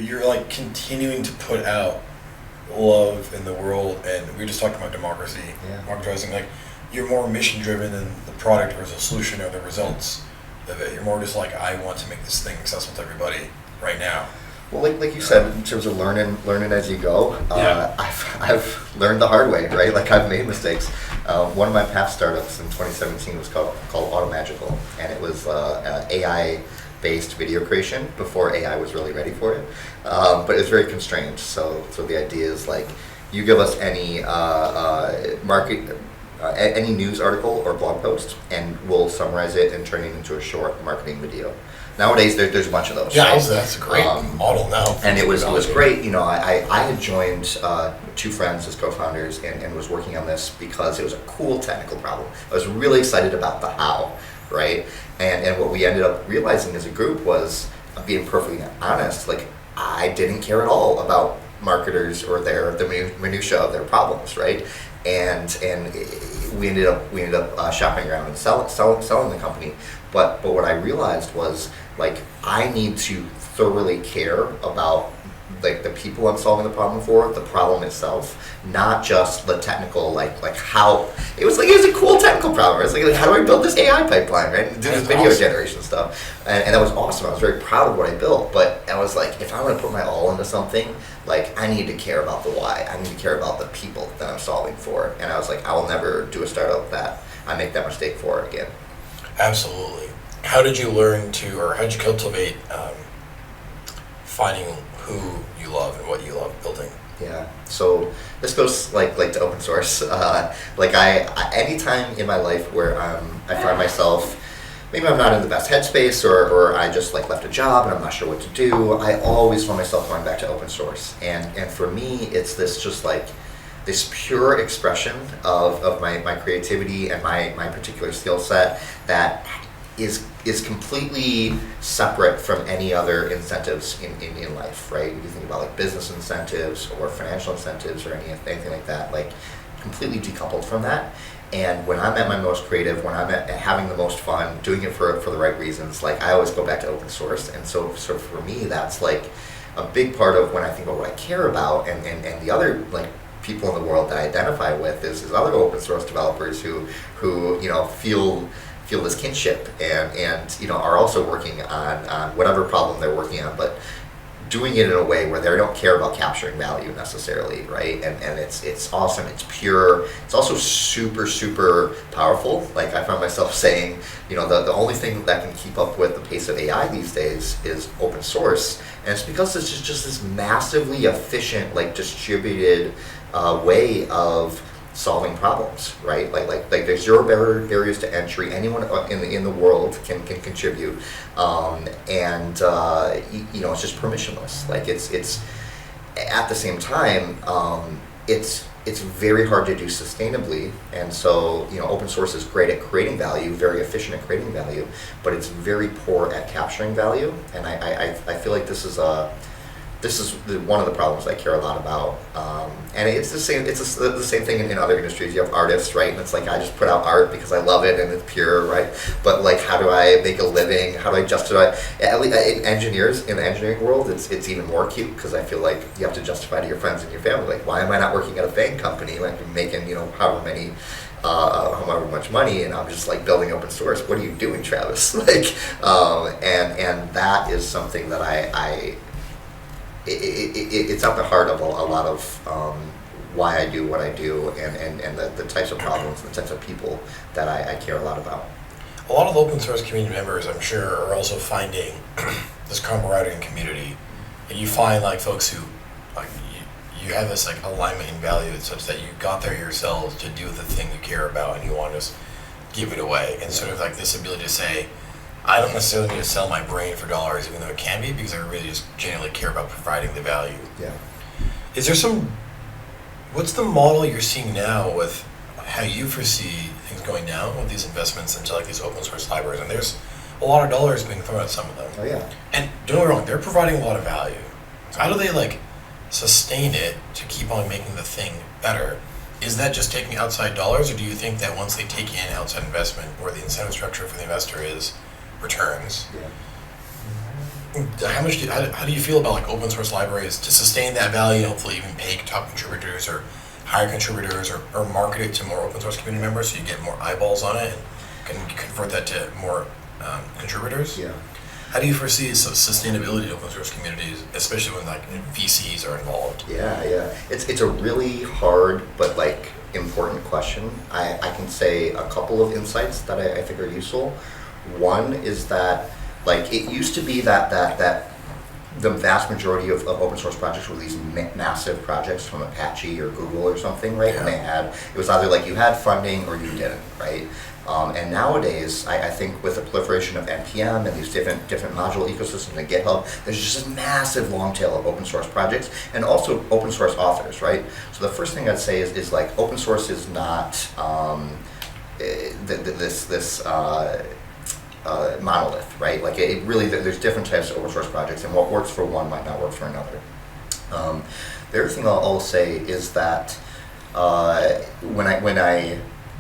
you're like continuing to put out love in the world, and we just talked about democracy, democratizing. Like, you're more mission driven than the product or the solution or the results of it. You're more just like, I want to make this thing accessible to everybody right now. Well, like you said, in terms of learning as you go, I've learned the hard way, right? Like, I've made mistakes. One of my past startups in 2017 was called Automagical, and it was AI-based video creation before AI was really ready for it. But it was very constrained. So the idea is, like, you give us any any news article or blog post, and we'll summarize it and turn it into a short marketing video. Nowadays, there's a bunch of those. Yeah, right? That's a great model now. And it was great. You know, I had joined two friends as co-founders and was working on this because it was a cool technical problem. I was really excited about the how, right? And what we ended up realizing as a group was, being perfectly honest, like, I didn't care at all about marketers or the minutia of their problems, right? And we ended up shopping around and selling the company. But what I realized was, like, I need to thoroughly care about, like, the people I'm solving the problem for, the problem itself, not just the technical, like how it was a cool technical problem. It's like how do I build this AI pipeline, right? And do this video generation stuff, and that was awesome. I was very proud of what I built, but I was like, if I want to put my all into something, like, I need to care about the why. I need to care about the people that I'm solving for. And I was like, I will never do a startup that I make that mistake for again. Absolutely. How did you learn to, or how did you cultivate finding who you love and what you love building? Yeah. So this goes like to open source. Like I anytime in my life where I find myself, maybe I'm not in the best headspace, or I just like left a job and I'm not sure what to do, I always find myself going back to open source. And for me, it's this just like this pure expression of my creativity and my particular skill set that is completely separate from any other incentives in life, right? If you think about like business incentives or financial incentives or anything like that, like completely decoupled from that. And when I'm at my most creative, when I'm at having the most fun, doing it for the right reasons, like I always go back to open source. And so for me, that's like a big part of when I think about what I care about, and the other like people in the world that I identify with is other open source developers who you know feel this kinship and you know are also working on whatever problem they're working on, but doing it in a way where they don't care about capturing value necessarily, right? And it's awesome, it's pure, it's also super powerful. Like I find myself saying, you know, the only thing that can keep up with the pace of AI these days is open source, and it's because it's just this massively efficient, like distributed way of solving problems, right? Like there's zero barriers to entry. Anyone in the world can contribute, and you know it's just permissionless. Like it's at the same time it's very hard to do sustainably, and so you know open source is great at creating value, very efficient at creating value, but it's very poor at capturing value. And I feel like this is one of the problems I care a lot about, and it's the same. It's the same thing in other industries. You have artists, right? And it's like I just put out art because I love it and it's pure, right? But like, how do I make a living? How do I justify? At least in the engineering world, it's even more acute because I feel like you have to justify to your friends and your family, like, why am I not working at a FANG company, like making however much money, and I'm just like building open source? What are you doing, Travis? Like, and that is something that it's at the heart of a lot of why I do what I do, and the types of problems and the types of people that I care a lot about. A lot of the open source community members, I'm sure, are also finding this camaraderie and community, and you find like folks who like you have this like alignment in value such that you got there yourselves to do the thing you care about and you want to just give it away, and sort of like this ability to say, I don't necessarily need to sell my brain for dollars, even though it can be, because I really just genuinely care about providing the value. Yeah. Is there what's the model you're seeing now with how you foresee things going down with these investments into like these open source libraries? And there's a lot of dollars being thrown at some of them. Oh yeah. And don't get me wrong, they're providing a lot of value. So how do they like sustain it to keep on making the thing better? Is that just taking outside dollars, or do you think that once they take in outside investment, where the incentive structure for the investor is returns, how do you feel about like open source libraries to sustain that value, and hopefully even pay top contributors or hire contributors, or market it to more open source community members so you get more eyeballs on it and can convert that to more contributors? Yeah. How do you foresee sustainability of open source communities, especially when like VCs are involved? Yeah. It's a really hard but like important question. I can say a couple of insights that I think are useful. One is that like it used to be that the vast majority of open source projects were these massive projects from Apache or Google or something, right? Yeah. And it was either like you had funding or you didn't, right? And nowadays, I think with the proliferation of NPM and these different module ecosystems and GitHub, there's just a massive long tail of open source projects and also open source authors, right? So the first thing I'd say is like open source is not this monolith, right? Like it really, there's different types of open source projects, and what works for one might not work for another. The other thing I'll say is that when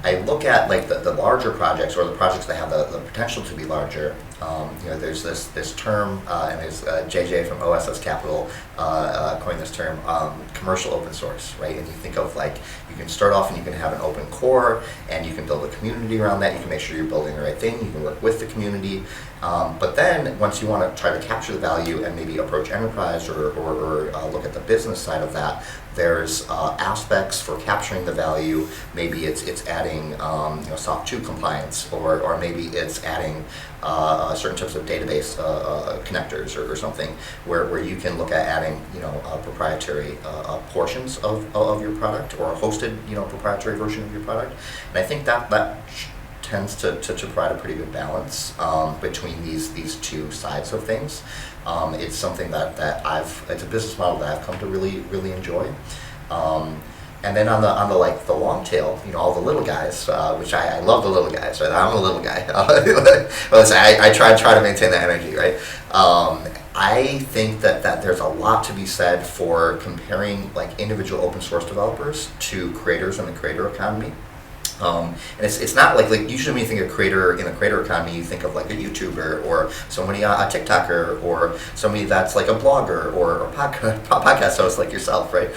I look at like the larger projects or the projects that have the potential to be larger, there's this term, and there's JJ from OSS Capital coined this term, commercial open source, right? And you think of like, you can start off and you can have an open core and you can build a community around that. You can make sure you're building the right thing. You can work with the community. But then once you want to try to capture the value and maybe approach enterprise or look at the business side of that, there's aspects for capturing the value. Maybe it's adding SOC 2 compliance, or maybe it's adding certain types of database connectors or something where you can look at adding proprietary portions of your product, or a hosted proprietary version of your product. And I think that tends to provide a pretty good balance between these two sides of things. It's something that it's a business model that I've come to really enjoy. And then on the long tail, all the little guys, which I love the little guys, right? I'm a little guy. Listen, I try to maintain that energy, right? I think that there's a lot to be said for comparing like individual open source developers to creators in the creator economy. And it's not like usually when you think of creator in the creator economy, you think of like a YouTuber or somebody, a TikToker, or somebody that's like a blogger or a podcast host like yourself, right?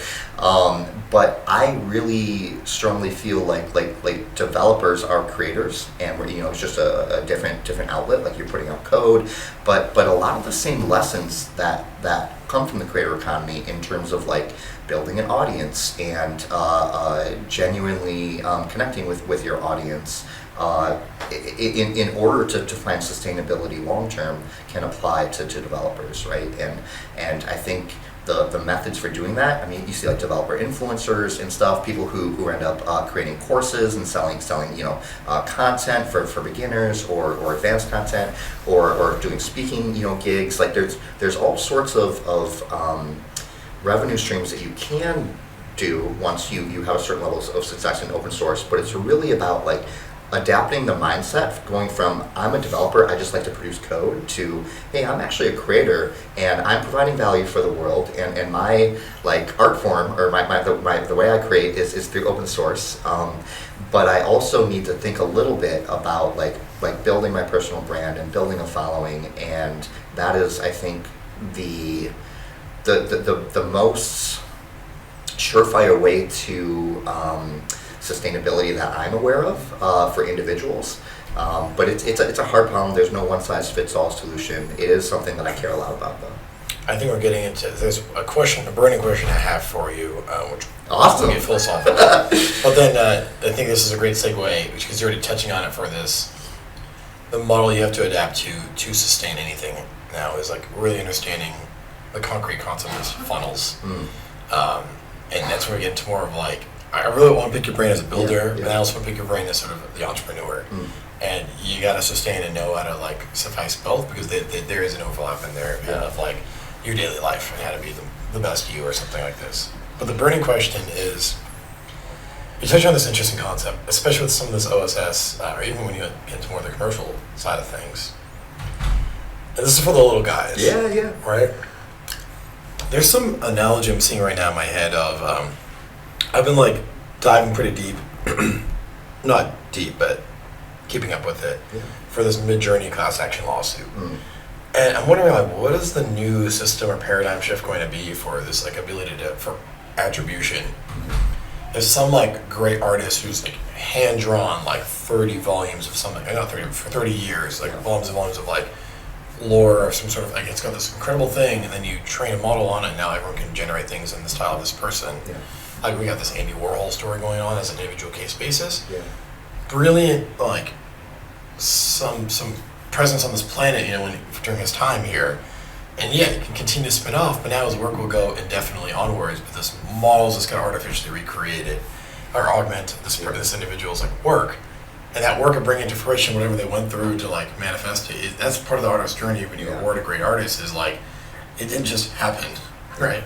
But I really strongly feel like developers are creators, and it's just a different outlet. Like you're putting out code, but a lot of the same lessons that come from the creator economy in terms of like building an audience and genuinely connecting with your audience in order to find sustainability long term can apply to developers, right? And I think the methods for doing that, I mean, you see like developer influencers and stuff, people who end up creating courses and selling content for beginners or advanced content, or doing speaking gigs. Like there's all sorts of revenue streams that you can do once you have a certain level of success in open source, but it's really about like adapting the mindset, going from I'm a developer, I just like to produce code, to hey, I'm actually a creator and I'm providing value for the world, and my like art form or the way I create is through open source. But I also need to think a little bit about like building my personal brand and building a following, and that is, I think, the most surefire way to sustainability that I'm aware of for individuals. But it's a hard problem. There's no one size fits all solution. It is something that I care a lot about, though. I think we're getting into, there's a burning question I have for you, which awesome. Will be philosophical. But then I think this is a great segue, because you're already touching on it for this. The model you have to adapt to sustain anything now is like really understanding the concrete concept is funnels. And that's where we get into more of like, I really want to pick your brain as a builder, and I also want to pick your brain as sort of the entrepreneur. And you got to sustain and know how to like suffice both, because there is an overlap in there of like your daily life and how to be the best you or something like this. But the burning question is, you touch on this interesting concept, especially with some of this OSS, or even when you get into more of the commercial side of things. And this is for the little guys. Yeah. Right? There's some analogy I'm seeing right now in my head of, I've been like diving pretty deep, not deep, but keeping up with it, for this Mid-Journey class action lawsuit. And I'm wondering, like, what is the new system or paradigm shift going to be for this, like, ability for attribution? There's some, like, great artist who's, like, hand-drawn, like, 30 volumes of something, not 30, for 30 years, like, volumes and volumes of, like, lore or some sort of, like, it's got this incredible thing, and then you train a model on it, and now everyone can generate things in the style of this person. Yeah. Like, we got this Andy Warhol story going on as an individual case basis. Yeah. Brilliant, like, some presence on this planet, during his time here. And yeah, it can continue to spin off, but now his work will go indefinitely onwards, but this model's just kind of artificially recreated or augment this individual's, like, work. And that work will bring into fruition whatever they went through to, like, manifest it. That's part of the artist's journey when you award a great artist, is like, it didn't just happen, right?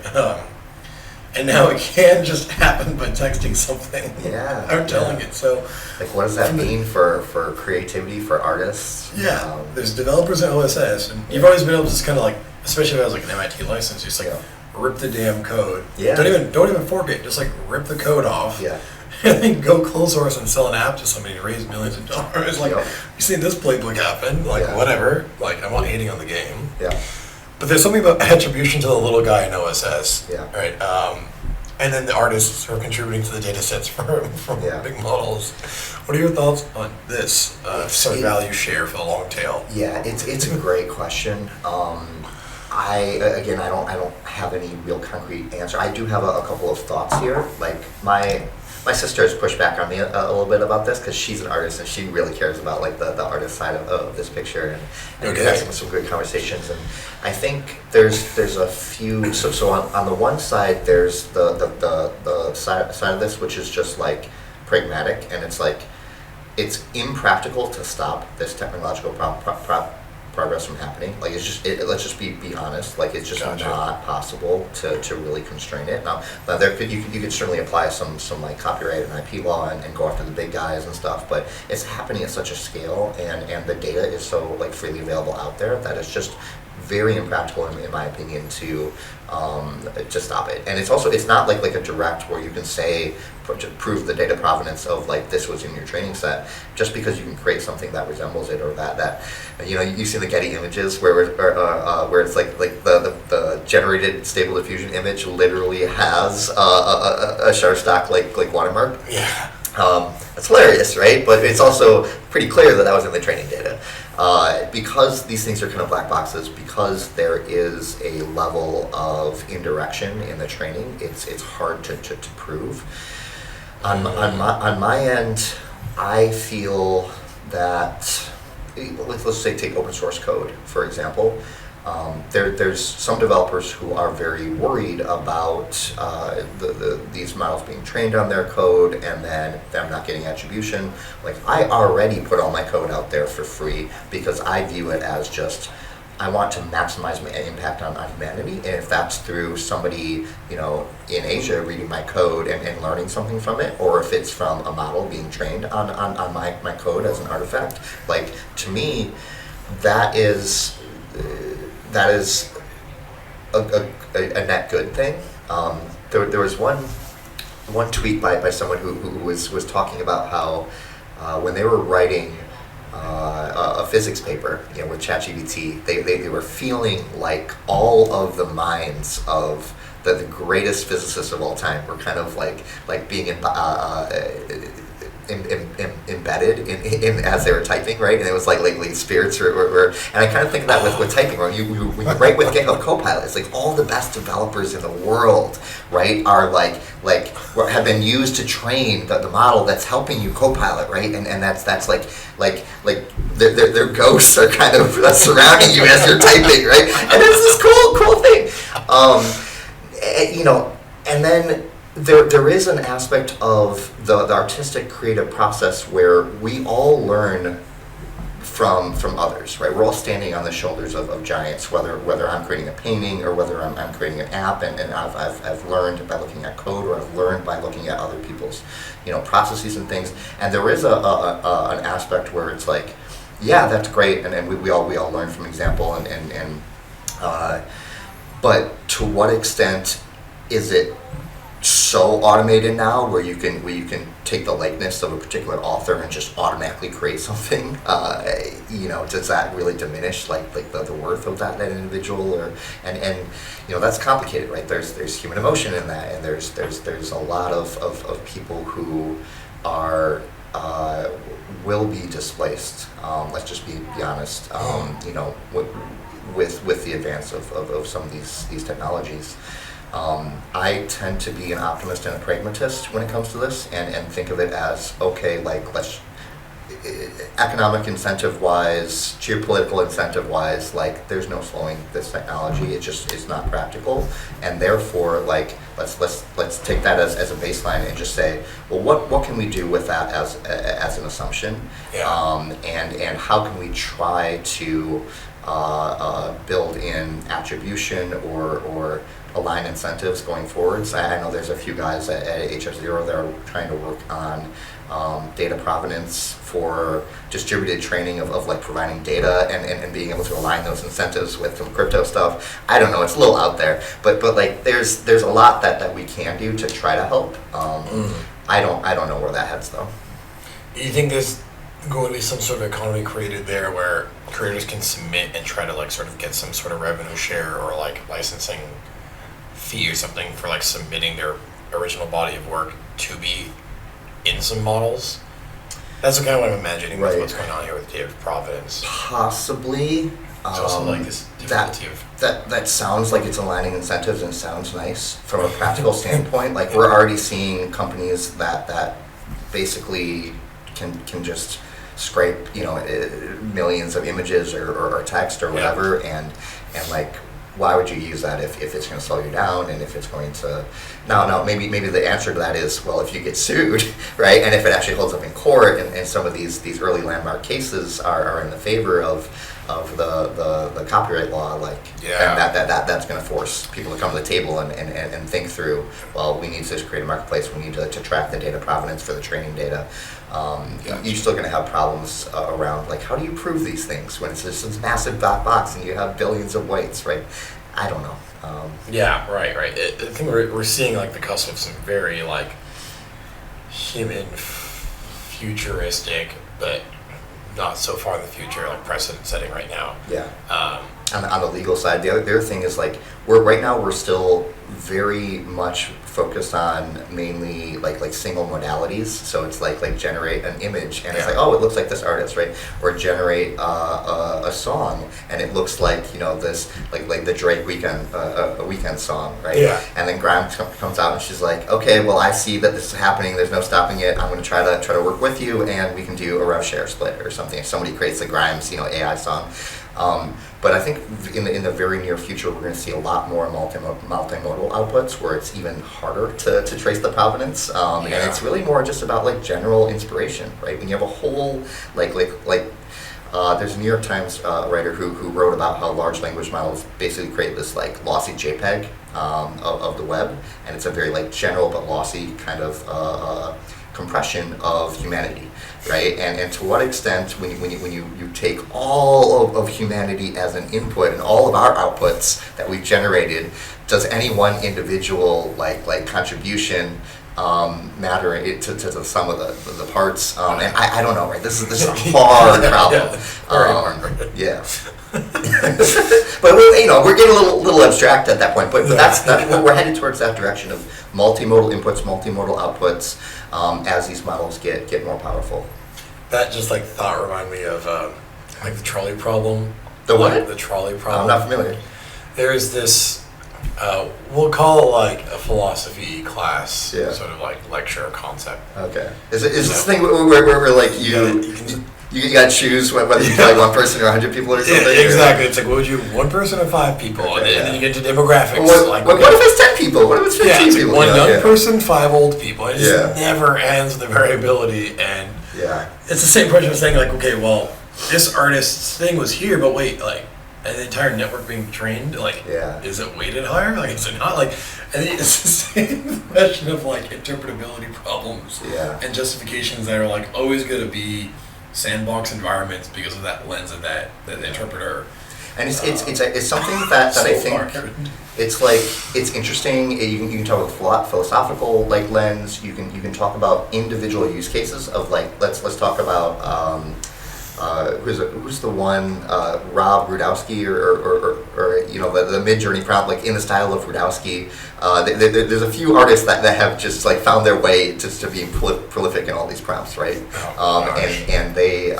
And now it can just happen by texting something. Yeah. Or telling it. So, like, what does that mean for creativity, for artists? Yeah. There's developers at OSS, and you've always been able to just kind of, like, especially if it has, like, an MIT license, just, like, rip the damn code. Yeah. Don't even fork it. Just, like, rip the code off. Yeah. And then go closed source and sell an app to somebody to raise millions of dollars. Like, you seen this playbook happen? Like, whatever. Like, I'm not hating on the game. Yeah. But there's something about attribution to the little guy in OSS. Yeah. Right. And then the artists who are contributing to the data sets from big models. What are your thoughts on this sort of value share for the long tail? Yeah, it's a great question. I don't have any real concrete answer. I do have a couple of thoughts here. Like, my sister has pushed back on me a little bit about this because she's an artist and she really cares about, like, the artist side of this picture, and we've had some great conversations. And I think there's a few. So on the one side, there's the side of this, which is just, like, pragmatic, and it's like, it's impractical to stop this technological progress from happening. Like, it's just, let's just be honest. Like, it's just not possible to really constrain it. Now you could certainly apply some like copyright and IP law and go after the big guys and stuff, but it's happening at such a scale, and the data is so, like, freely available out there that it's just very impractical, in my opinion, to stop it. And it's not like a direct where you can say to prove the data provenance of, like, this was in your training set, just because you can create something that resembles it, or that you see the Getty images where it's like the generated Stable Diffusion image literally has a Shutterstock like watermark. Yeah. It's hilarious, right? But it's also pretty clear that was in the training data. Because these things are kind of black boxes, because there is a level of indirection in the training, it's hard to prove. On my end, I feel that, let's say, take open source code, for example. There's some developers who are very worried about these models being trained on their code and then them not getting attribution. Like, I already put all my code out there for free because I view it as just, I want to maximize my impact on humanity, and if that's through somebody, in Asia reading my code and learning something from it, or if it's from a model being trained on my code as an artifact, like, to me, that is a net good thing. There was one tweet by someone who was talking about how when they were writing a physics paper, with ChatGPT, they were feeling like all of the minds of the greatest physicists of all time were kind of like being embedded in as they were typing, right? And it was like spirits were, and I kind of think of that with typing, right? When you write with GitHub Copilot, it's like all the best developers in the world, right, are have been used to train the model that's helping you Copilot, right? And that's like their ghosts are kind of surrounding you as you're typing, right? And it's this cool thing, and then there is an aspect of the artistic creative process where we all learn from others, right? We're all standing on the shoulders of giants, whether I'm creating a painting or whether I'm creating an app, and I've learned by looking at code, or I've learned by looking at other people's processes and things. And there is an aspect where it's like, yeah, that's great, and we all learn from example, and but to what extent is it so automated now where you can take the likeness of a particular author and just automatically create something. Does that really diminish like the worth of that individual? Or and that's complicated, right? There's human emotion in that, and there's a lot of people who are will be displaced. Let's just be honest. With the advance of some of these technologies. I tend to be an optimist and a pragmatist when it comes to this, and think of it as, okay, like let's economic incentive wise, geopolitical incentive wise, like there's no slowing this technology. It's not practical, and therefore like let's take that as a baseline and just say, well, what can we do with that as an assumption, and how can we try to build in attribution or align incentives going forwards. I know there's a few guys at HF0 that are trying to work on data provenance for distributed training of like providing data and being able to align those incentives with some crypto stuff. I don't know, it's a little out there, but like there's a lot that we can do to try to help. I don't know where that heads though. Do you think there's going to be some sort of economy created there where creators can submit and try to like sort of get some sort of revenue share or like licensing fee or something for like submitting their original body of work to be in some models? That's kind of what I'm imagining with what's going on here with data provenance. Possibly. It's also like this difficulty that sounds like it's aligning incentives and sounds nice from a practical standpoint. Like we're already seeing companies that basically can just scrape millions of images or text or whatever, and like why would you use that if it's going to slow you down, and if it's going to now maybe the answer to that is, well, if you get sued, right, and if it actually holds up in court, and some of these early landmark cases are in the favor of the copyright law, like and that's going to force people to come to the table and think through, well, we need to create a marketplace, we need to track the data provenance for the training data. You're still going to have problems around like how do you prove these things when it's just this massive black box and you have billions of weights, right? I don't know. Right. I think we're seeing like the cusp of some very like human futuristic, but not so far in the future, like precedent setting right now. On the legal side, the other thing is like we're still very much focused on mainly like single modalities. So it's like generate an image and it's like, oh, it looks like this artist, right? Or generate a song and it looks like this like the Drake weekend song, right? And then Grimes comes out and she's like, okay, well, I see that this is happening. There's no stopping it. I'm going to try to work with you, and we can do a rev share split or something. If somebody creates the Grimes AI song. But I think in the very near future, we're going to see a lot more multimodal outputs where it's even harder to trace the provenance, and it's really more just about like general inspiration, right? When you have a whole there's a New York Times writer who wrote about how large language models basically create this like lossy JPEG of the web, and it's a very like general but lossy kind of compression of humanity, right? And to what extent, when you take all of humanity as an input and all of our outputs that we've generated, does any one individual like contribution matter to the sum of the parts? And I don't know, right? This is a hard problem. But we're getting a little abstract at that point. But that's we're headed towards that direction of multimodal inputs, multimodal outputs, as these models get more powerful. That just like thought reminded me of like the trolley problem. The what? The trolley problem. I'm not familiar. There is this, we'll call it like a philosophy class, sort of like lecture concept. Okay. Is this thing where like you got to choose whether you like one person or 100 people or something? Yeah, exactly. It's like, what would you, one person or 5 people? Okay, and then you get into demographics. What if it's 10 people? What if it's 15 people? One young person, 5 old people. It just never ends with the variability. And it's the same question of saying like, okay, well, this artist's thing was here, but wait, like, and the entire network being trained, like, is it weighted higher? Like, is it not? Like, and it's the same question of like interpretability problems and justifications that are like always going to be sandbox environments because of that lens of that interpreter. And it's something that So I think far. it's like it's interesting. You can talk about philosophical like lens. You can talk about individual use cases of like let's talk about who's the one Rob Rudowski or you know the Mid-Journey prompt like in the style of Rudowski. There's a few artists that have just like found their way just to being prolific in all these prompts, right? And they.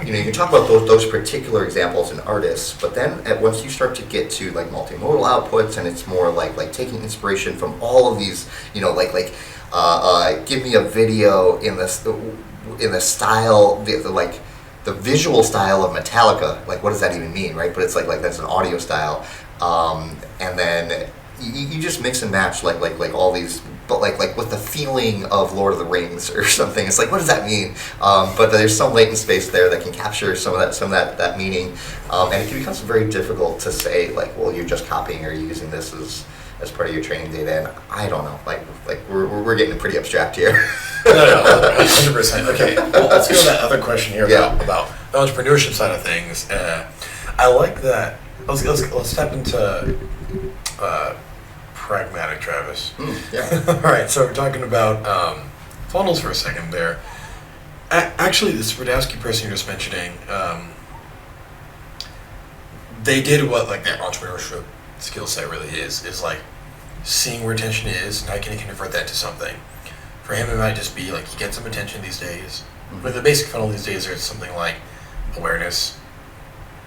You know, you can talk about those particular examples in artists, but then once you start to get to like multimodal outputs, and it's more like taking inspiration from all of these, you know, give me a video in the style, the visual style of Metallica. Like, what does that even mean, right? But it's like that's an audio style, and then you just mix and match like all these. But like with the feeling of Lord of the Rings or something, it's like, what does that mean? But there's some latent space there that can capture some of that meaning, and it can become very difficult to say like, well, you're just copying or using this as part of your training data. And I don't know, like we're getting pretty abstract here. No, 100%. Okay, well, let's go to that other question here Yeah. about the entrepreneurship side of things. I like that. Let's step into pragmatic, Travis. Yeah. All right, so we're talking about funnels for a second there. Actually, this Rudowski person you're just mentioning, they did what like their entrepreneurship skill set really is like seeing where attention is and how can you convert that to something. For him, it might just be like he gets some attention these days. But the basic funnel these days is something like awareness,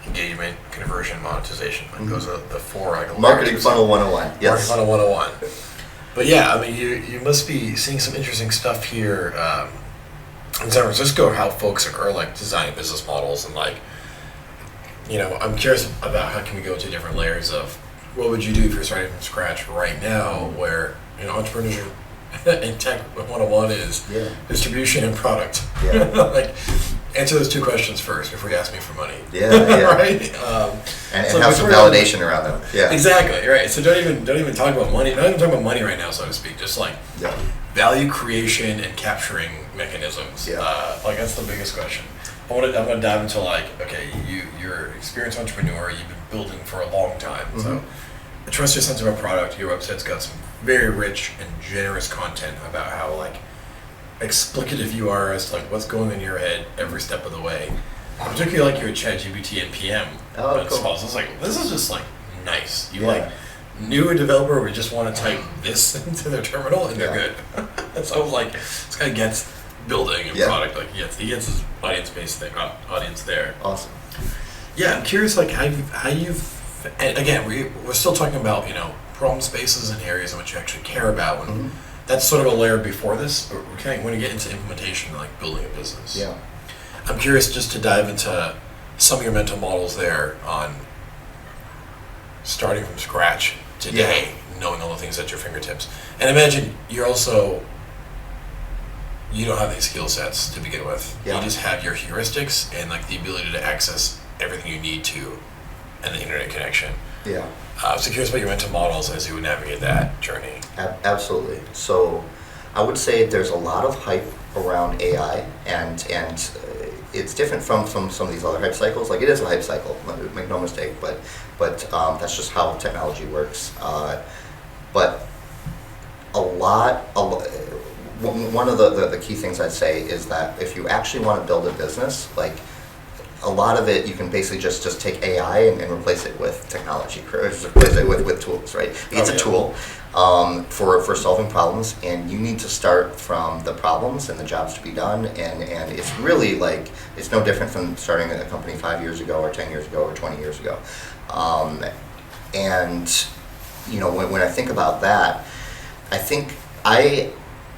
engagement, conversion, monetization. Like those are the four like Marketing funnel 101. Yes. Marketing funnel 101. But yeah, I mean, you must be seeing some interesting stuff here in San Francisco, how folks are like designing business models and like, you know, I'm curious about how can we go to different layers of what would you do if you're starting from scratch right now, where you know entrepreneurship in tech 101 is distribution and product. Yeah. Like, answer those two questions first before you ask me for money. Yeah. Right. And so have some validation around them. Yeah. Exactly. Right. So don't even talk about money. Not even talk about money right now, so to speak. Just like value creation and capturing mechanisms. Yeah. Like that's the biggest question. I'm gonna dive into like, okay, you're an experienced entrepreneur. You've been building for a long time. Mm-hmm. So I trust your sense of a product. Your website's got some very rich and generous content about how like explicative you are as to like what's going in your head every step of the way. Particularly like your ChatGPT and PM. Oh, cool. I was like, this is just like nice. You like knew a developer would just want to type this into their terminal and they're good. So I was like, this guy gets building and product. Like he gets his audience there. Awesome. Yeah, I'm curious like how you've and again we're still talking about, you know, problem spaces and areas in which you actually care about. And that's sort of a layer before this. We're kind of when you get into implementation, like building a business. Yeah. I'm curious just to dive into some of your mental models there on starting from scratch today, knowing all the things at your fingertips. And imagine you don't have these skill sets to begin with. Yeah. You just have your heuristics and like the ability to access everything you need to and the internet connection. Yeah. So curious about your mental models as you would navigate that journey. Absolutely. So I would say there's a lot of hype around AI, and it's different from some of these other hype cycles. Like it is a hype cycle, make no mistake, but that's just how technology works. But one of the key things I'd say is that if you actually want to build a business, like a lot of it, you can basically just take AI and replace it with technology, or just replace it with tools, right? It's a tool for solving problems, and you need to start from the problems and the jobs to be done, and it's really like, it's no different from starting a company 5 years ago or 10 years ago or 20 years ago. And, you know, when I think about that, I think like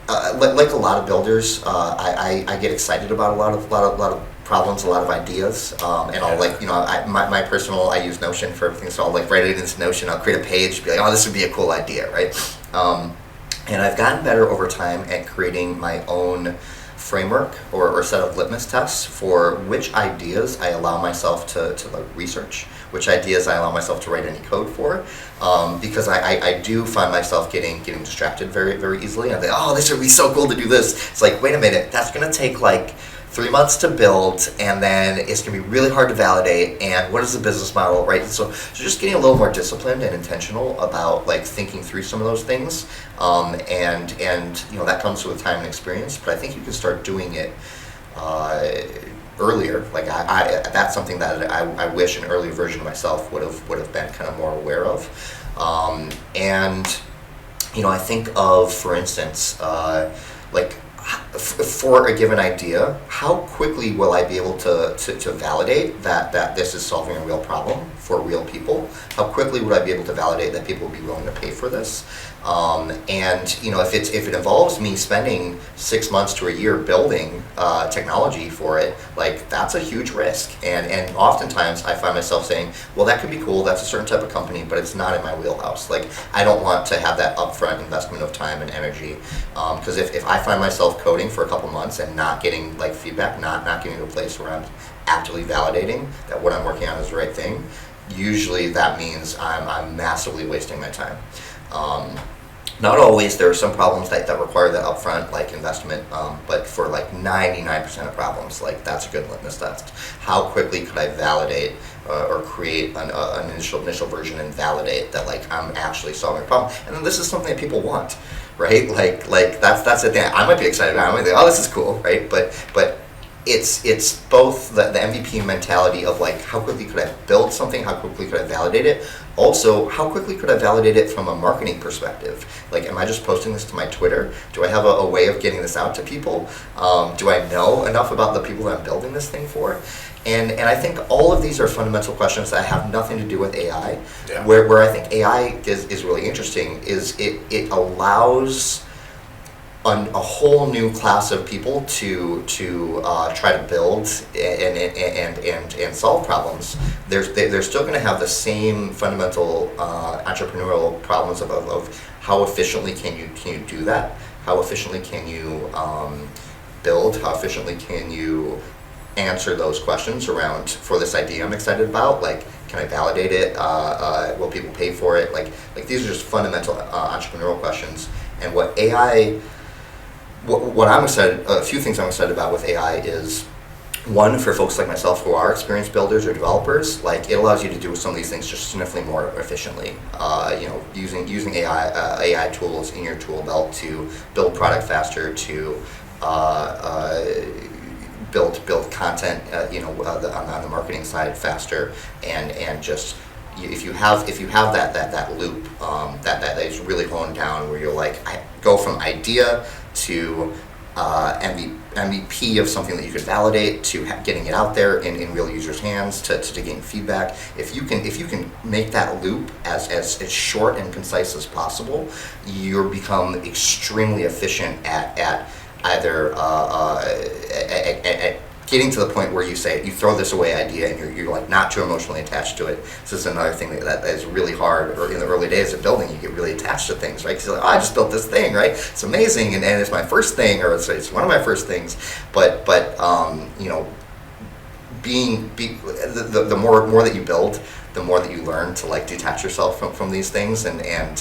a lot of builders, I get excited about a lot of problems, a lot of ideas, and I'll like, you know, I use Notion for everything, so I'll like write it into Notion, I'll create a page, be like, oh, this would be a cool idea, right? And I've gotten better over time at creating my own framework or set of litmus tests for which ideas I allow myself to like research, which ideas I allow myself to write any code for, because I do find myself getting distracted very, very easily. And I think, oh, this would be so cool to do this. It's like, wait a minute, that's going to take like 3 months to build, and then it's going to be really hard to validate, and what is the business model, right? So just getting a little more disciplined and intentional about like thinking through some of those things, and that comes with time and experience, but I think you can start doing it earlier. Like that's something that I wish an earlier version of myself would have been kind of more aware of, and I think of, for instance, like for a given idea, how quickly will I be able to validate that this is solving a real problem for real people? How quickly would I be able to validate that people would be willing to pay for this? If it involves me spending 6 months to a year building technology for it, like that's a huge risk. And oftentimes I find myself saying, well, that could be cool, that's a certain type of company, but it's not in my wheelhouse. Like I don't want to have that upfront investment of time and energy. Because if I find myself coding for a couple months and not getting like feedback, not getting to a place where I'm actively validating that what I'm working on is the right thing, usually that means I'm massively wasting my time. Not always. There are some problems that require that upfront like investment, but for like 99% of problems, like that's a good litmus test. How quickly could I validate or create an initial version and validate that like I'm actually solving a problem? And then this is something that people want, right? Like that's the thing. I might be excited about it. I might think, oh, this is cool, right? But it's both the MVP mentality of like how quickly could I build something, how quickly could I validate it, also how quickly could I validate it from a marketing perspective. Like am I just posting this to my Twitter? Do I have a way of getting this out to people? Do I know enough about the people that I'm building this thing for? And I think all of these are fundamental questions that have nothing to do with AI. Yeah. Where I think AI is really interesting is it allows a whole new class of people to try to build and solve problems. They're still going to have the same fundamental entrepreneurial problems of how efficiently can you do that? How efficiently can you build? How efficiently can you answer those questions around, for this idea I'm excited about, like can I validate it? Will people pay for it? Like these are just fundamental entrepreneurial questions. And what I'm excited, a few things I'm excited about with AI is, one, for folks like myself who are experienced builders or developers, like it allows you to do some of these things just significantly more efficiently. Using AI tools in your tool belt to build product faster, to build content, on the marketing side faster, and just if you have that loop that is really honed down, where you're like, I go from idea to MVP of something that you could validate, to getting it out there in real users' hands, to getting feedback. If you can make that loop as short and concise as possible, you become extremely efficient at either at getting to the point where you throw this away idea and you're like not too emotionally attached to it. This is another thing that is really hard, or in the early days of building, you get really attached to things, right? Because you're like, oh, I just built this thing, right? It's amazing, and it's my first thing, or it's one of my first things. But the more that you build, the more that you learn to like detach yourself from these things, and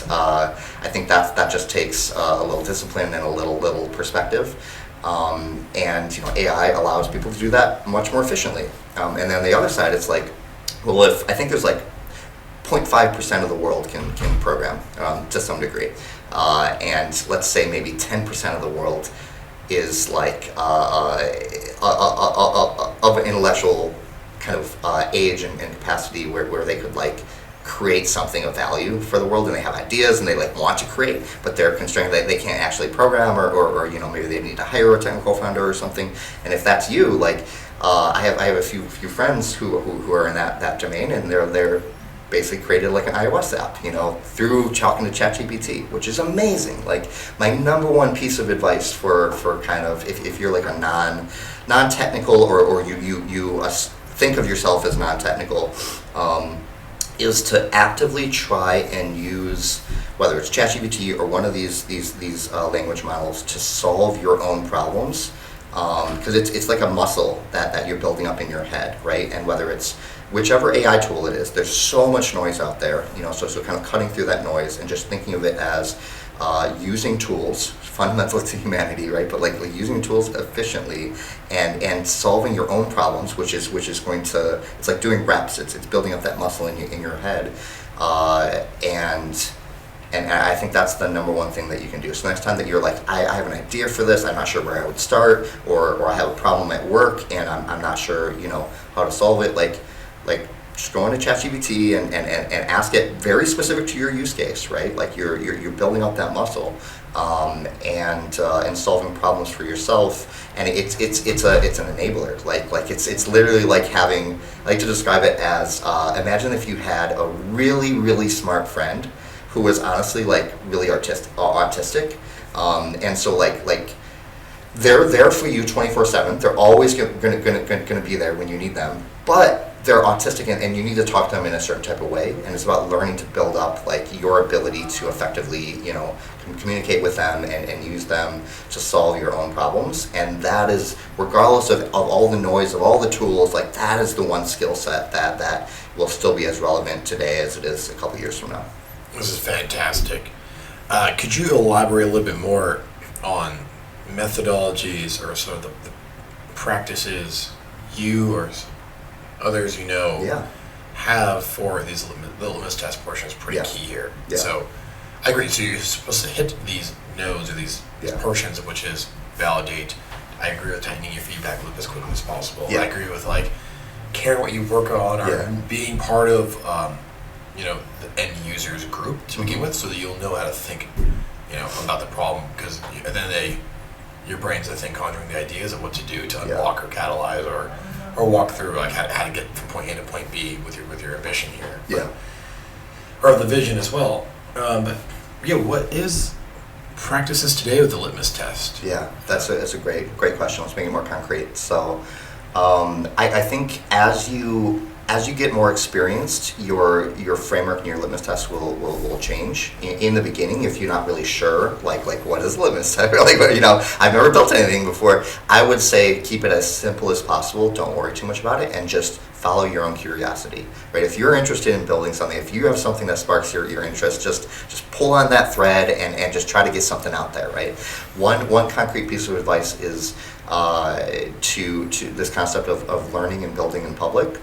I think that just takes a little discipline and a little perspective. AI allows people to do that much more efficiently. And then the other side, it's like, well, if I think there's like 0.5% of the world can program to some degree, and let's say maybe 10% of the world is like of an intellectual kind of age and capacity where they could like create something of value for the world, and they have ideas and they like want to create, but they're constrained that they can't actually program, or maybe they need to hire a technical founder or something. And if that's you, like I have a few friends who are in that domain, and they're basically created like an iOS app, through talking to ChatGPT, which is amazing. Like my number one piece of advice for kind of if you're like a non-technical or you think of yourself as non-technical, is to actively try and use, whether it's ChatGPT or one of these language models, to solve your own problems, because it's like a muscle that you're building up in your head, right? And whether it's whichever AI tool it is, there's so much noise out there, so kind of cutting through that noise and just thinking of it as using tools, fundamental to humanity, right? But like using tools efficiently and solving your own problems, which is going to, it's like doing reps. It's building up that muscle in your head, and I think that's the number one thing that you can do. So next time that you're like, I have an idea for this, I'm not sure where I would start, or I have a problem at work and I'm not sure, how to solve it, like just go into ChatGPT and ask it very specific to your use case, right? Like you're building up that muscle, and solving problems for yourself. And it's an enabler. Like it's literally like having, I like to describe it as, imagine if you had a really, really smart friend who was honestly like really autistic, and so like they're there for you 24/7. They're always gonna be there when you need them, but they're autistic, and you need to talk to them in a certain type of way. And it's about learning to build up like your ability to effectively communicate with them and use them to solve your own problems. And that is, regardless of all the noise, of all the tools, like that is the one skill set that will still be as relevant today as it is a couple years from now. This is fantastic. Could you elaborate a little bit more on methodologies or sort of the practices you or others have for these the litmus test portion is pretty key here. Yeah. So I agree. So you're supposed to hit these nodes or these portions, which is validate. I agree with tightening your feedback loop as quickly as possible. Yeah. I agree with like caring what you work on or being part of the end users group to begin with, so that you'll know how to think about the problem, because then your brain's I think conjuring the ideas of what to do to unblock or catalyze or walk through like how to get from point A to point B with your ambition here. Yeah. Or the vision as well. But what is practices today with the litmus test? Yeah, that's a great question. Let's make it more concrete. So I think as you get more experienced, your framework and your litmus test will change. In the beginning, if you're not really sure, like what is litmus test? I've never built anything before. I would say keep it as simple as possible. Don't worry too much about it, and just follow your own curiosity. Right? If you're interested in building something, if you have something that sparks your interest, just pull on that thread and just try to get something out there. Right? One concrete piece of advice is to this concept of learning and building in public.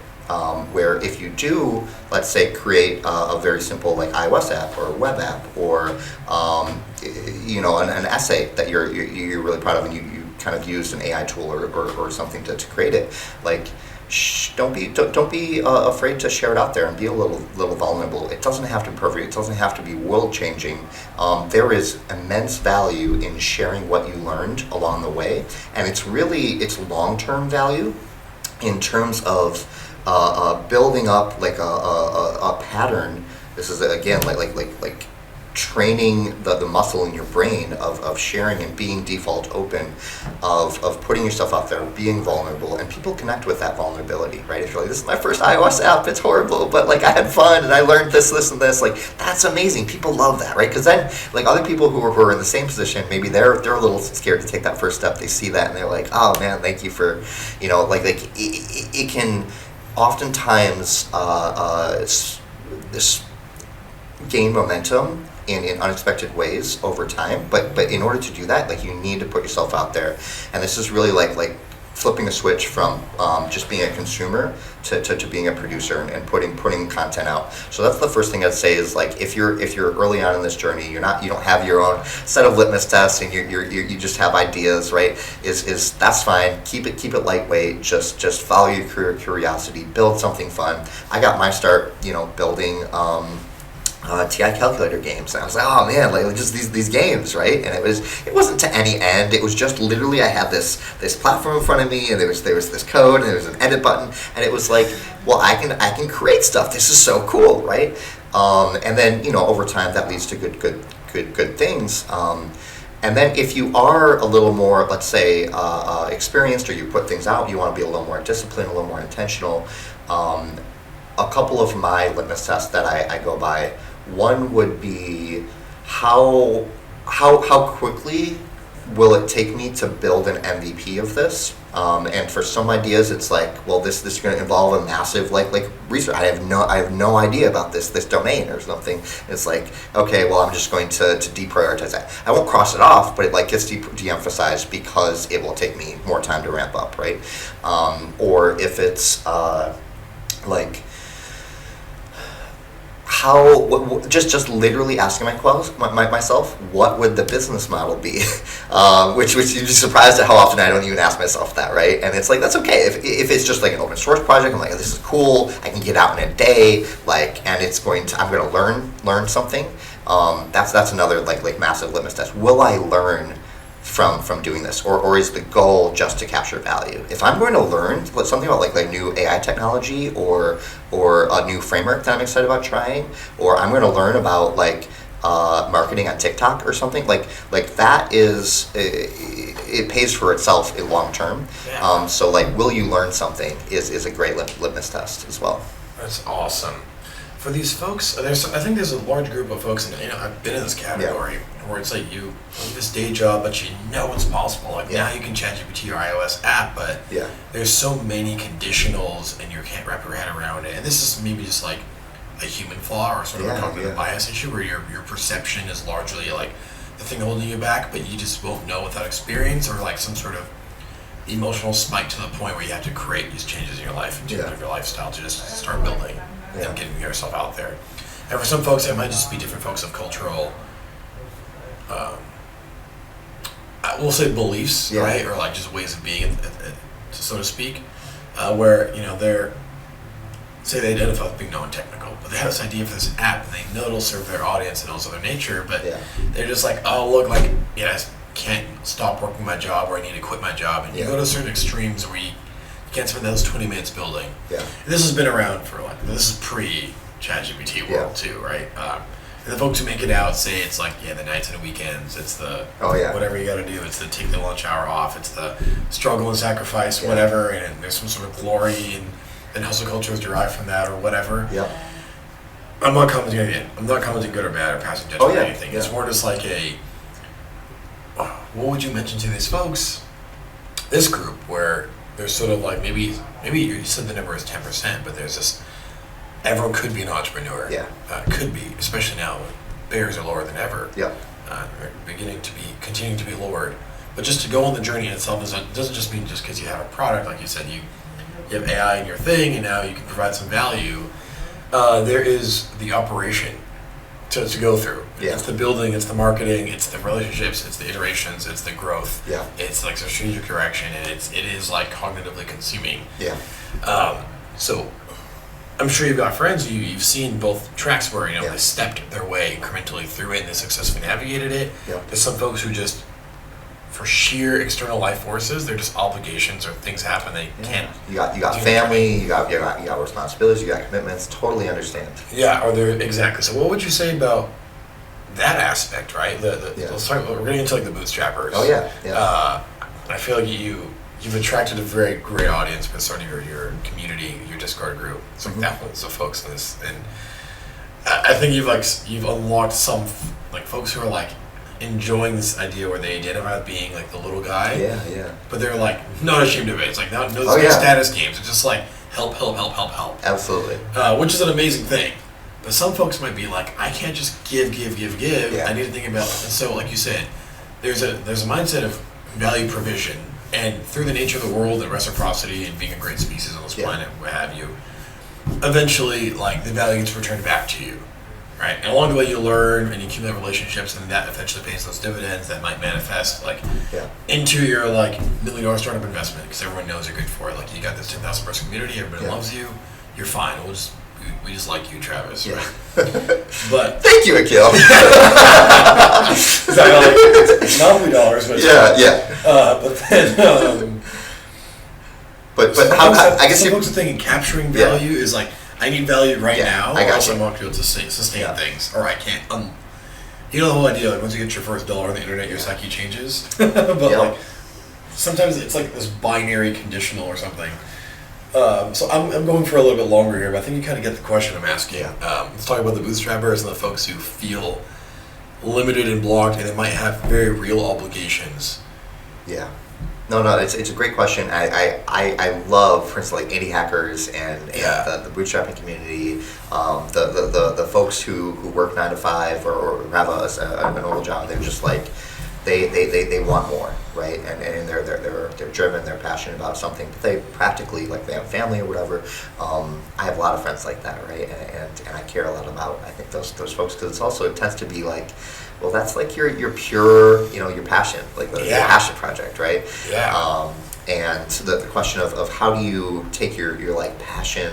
Where if you do, let's say, create a very simple like iOS app or a web app or an essay that you're really proud of, and you kind of used an AI tool or something to create it, like don't be afraid to share it out there and be a little vulnerable. It doesn't have to be perfect. It doesn't have to be world changing. There is immense value in sharing what you learned along the way, and it's long-term value in terms of building up like a pattern. This is again like training the muscle in your brain of sharing and being default open, of putting yourself out there, being vulnerable, and people connect with that vulnerability, right? If you're like, this is my first iOS app, it's horrible, but like I had fun and I learned this and this, like that's amazing. People love that, right? Because then like other people who are in the same position, maybe they're a little scared to take that first step. They see that and they're like, oh man, thank you for, like it can oftentimes this gain momentum in unexpected ways over time, but in order to do that, like you need to put yourself out there, and this is really like flipping a switch from just being a consumer to being a producer and putting content out. So that's the first thing I'd say is like if you're early on in this journey, you don't have your own set of litmus tests and you just have ideas, right? Is that's fine. Keep it lightweight. Just follow your curiosity. Build something fun. I got my start, building. TI calculator games, and I was like, oh man, like just these games, right? And it wasn't to any end. It was just literally I had this platform in front of me, and there was this code, and there was an edit button, and it was like, well, I can create stuff. This is so cool, right? And then over time that leads to good things. And then if you are a little more, let's say, experienced, or you put things out, you want to be a little more disciplined, a little more intentional. A couple of my litmus tests that I go by. One would be how quickly will it take me to build an MVP of this? And for some ideas, it's like, well, this is going to involve a massive like research. I have no idea about this domain or something. It's like, okay, well, I'm just going to deprioritize that. I won't cross it off, but it like gets de-emphasized because it will take me more time to ramp up, right? Or if it's like, how just literally asking myself, what would the business model be? Which you'd be surprised at how often I don't even ask myself that, right? And it's like, that's okay if it's just like an open source project. I'm like, this is cool. I can get out in a day, like, and I'm going to learn something. That's another like massive litmus test. Will I learn from doing this, or is the goal just to capture value? If I'm going to learn something about like new AI technology or a new framework that I'm excited about trying, or I'm going to learn about like marketing on TikTok or something, like that is it pays for itself in long term. Yeah. So like, will you learn something is a great litmus test as well. That's awesome. For these folks, I think there's a large group of folks, and I've been in this category where it's like you leave this day job, but you know it's possible. Like now you can ChatGPT your iOS app, but there's so many conditionals, and you can't wrap your head around it. And this is maybe just like a human flaw or sort of a cognitive bias issue, where your perception is largely like the thing holding you back, but you just won't know without experience, or like some sort of emotional spike to the point where you have to create these changes in your life and change your lifestyle to just start building and getting yourself out there. And for some folks, it might just be different folks of cultural, we'll say beliefs, right? Or like just ways of being, so to speak, where, they're, say they identify with being non-technical, but they have this idea for this app, and they know it'll serve their audience and also their nature, but they're just like, oh, look, like, I can't stop working my job, or I need to quit my job. And you go to certain extremes where you can't spend those 20 minutes building. And this has been around for this is pre-ChatGPT world too, right? And the folks who make it out say it's like, the nights and the weekends, it's the whatever you gotta do, it's the take the lunch hour off, it's the struggle and sacrifice, whatever, and there's some sort of glory and hustle culture is derived from that or whatever. I'm not commenting good or bad or passing judgment on anything. It's more just like what would you mention to these folks, this group, where there's sort of like, maybe you said the number is 10%, but there's this, everyone could be an entrepreneur. Could be, especially now, barriers are lower than ever. They're continuing to be lowered. But just to go on the journey in itself doesn't just mean just because you have a product, like you said, you have AI in your thing, and now you can provide some value. There is the operation to go through. It's the building, it's the marketing, it's the relationships, it's the iterations, it's the growth. It's like strategic direction, and it is like cognitively consuming. So I'm sure you've got friends you've seen both tracks where they stepped their way incrementally through it and they successfully navigated it. There's some folks who just, for sheer external life forces, they're just obligations or things happen they can't. You got family, you got responsibilities, you got commitments. Totally understand. Or they're exactly. So what would you say about that aspect, right? Let's talk. We're getting into like the bootstrappers. I feel like you've attracted a very great audience with sort of your community, your Discord group. It's like thousands of folks in this, and I think you've unlocked some like folks who are like enjoying this idea where they identify with being like the little guy. But they're like not ashamed of it. It's like no status games. It's just like help. Absolutely. Which is an amazing thing. But some folks might be like, I can't just give. I need to think about it. And so, like you said, there's a mindset of value provision, and through the nature of the world and reciprocity and being a great species on this planet, what have you, eventually, like, the value gets returned back to you, right? And along the way, you learn and you accumulate relationships, and that eventually pays those dividends that might manifest, like, into your, like, $1 million startup investment, because everyone knows you're good for it. Like, you got this 10,000 person community, everybody loves you, you're fine. We just like you, Travis, right? But thank you, Akil. It's not $1 but but how I guess some folks are thinking capturing value is like, I need value right now, or else I won't be able to sustain things, or I can't. You know the whole idea, like once you get your first dollar on the internet, your psyche changes. But like sometimes it's like this binary conditional or something. So I'm going for a little bit longer here, but I think you kind of get the question I'm asking. Let's talk about the bootstrappers and the folks who feel limited and blocked, and they might have very real obligations. Yeah. No, it's a great question. I love, for instance, like indie hackers and the bootstrapping community, the folks who work 9 to 5 or have a normal job. They're just like they want more, right? And they're driven, they're passionate about something, but they practically, like, they have family or whatever. I have a lot of friends like that, right? And I care a lot about, I think, those folks, because it's also, it tends to be like, well, that's like your pure, your passion, like the passion project, right? Yeah. And the question of how do you take your like passion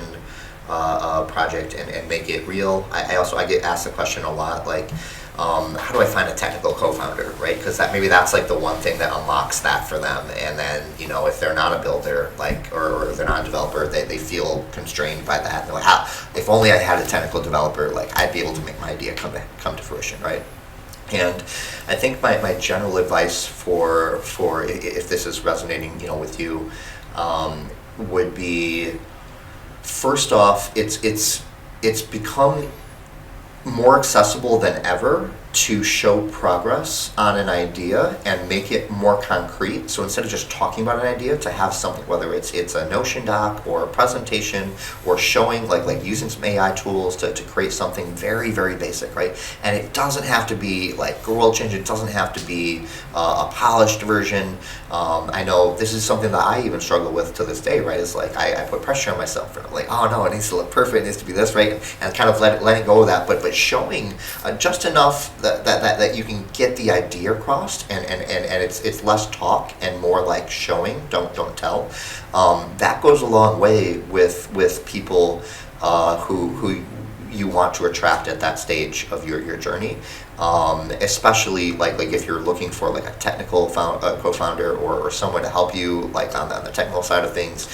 project and make it real. I get asked the question a lot, like, how do I find a technical co-founder, right? Because that's like the one thing that unlocks that for them. And then, if they're not a builder, like, or they're not a developer, they feel constrained by that. And they're like, if only I had a technical developer, like, I'd be able to make my idea come to fruition, right? And I think my general advice for if this is resonating, with you, would be, first off, it's become more accessible than ever to show progress on an idea and make it more concrete. So instead of just talking about an idea, to have something, whether it's a Notion doc or a presentation, or showing like using some AI tools to create something very, very basic, right? And it doesn't have to be like world changing. It doesn't have to be a polished version. I know this is something that I even struggle with to this day, right? It's like I put pressure on myself, like, oh no, it needs to look perfect, it needs to be this, right? And kind of letting go of that, but showing just enough that you can get the idea across, and it's less talk and more like showing, don't tell. That goes a long way with people who you want to attract at that stage of your journey. Especially like if you're looking for like a technical co-founder or someone to help you like on the technical side of things,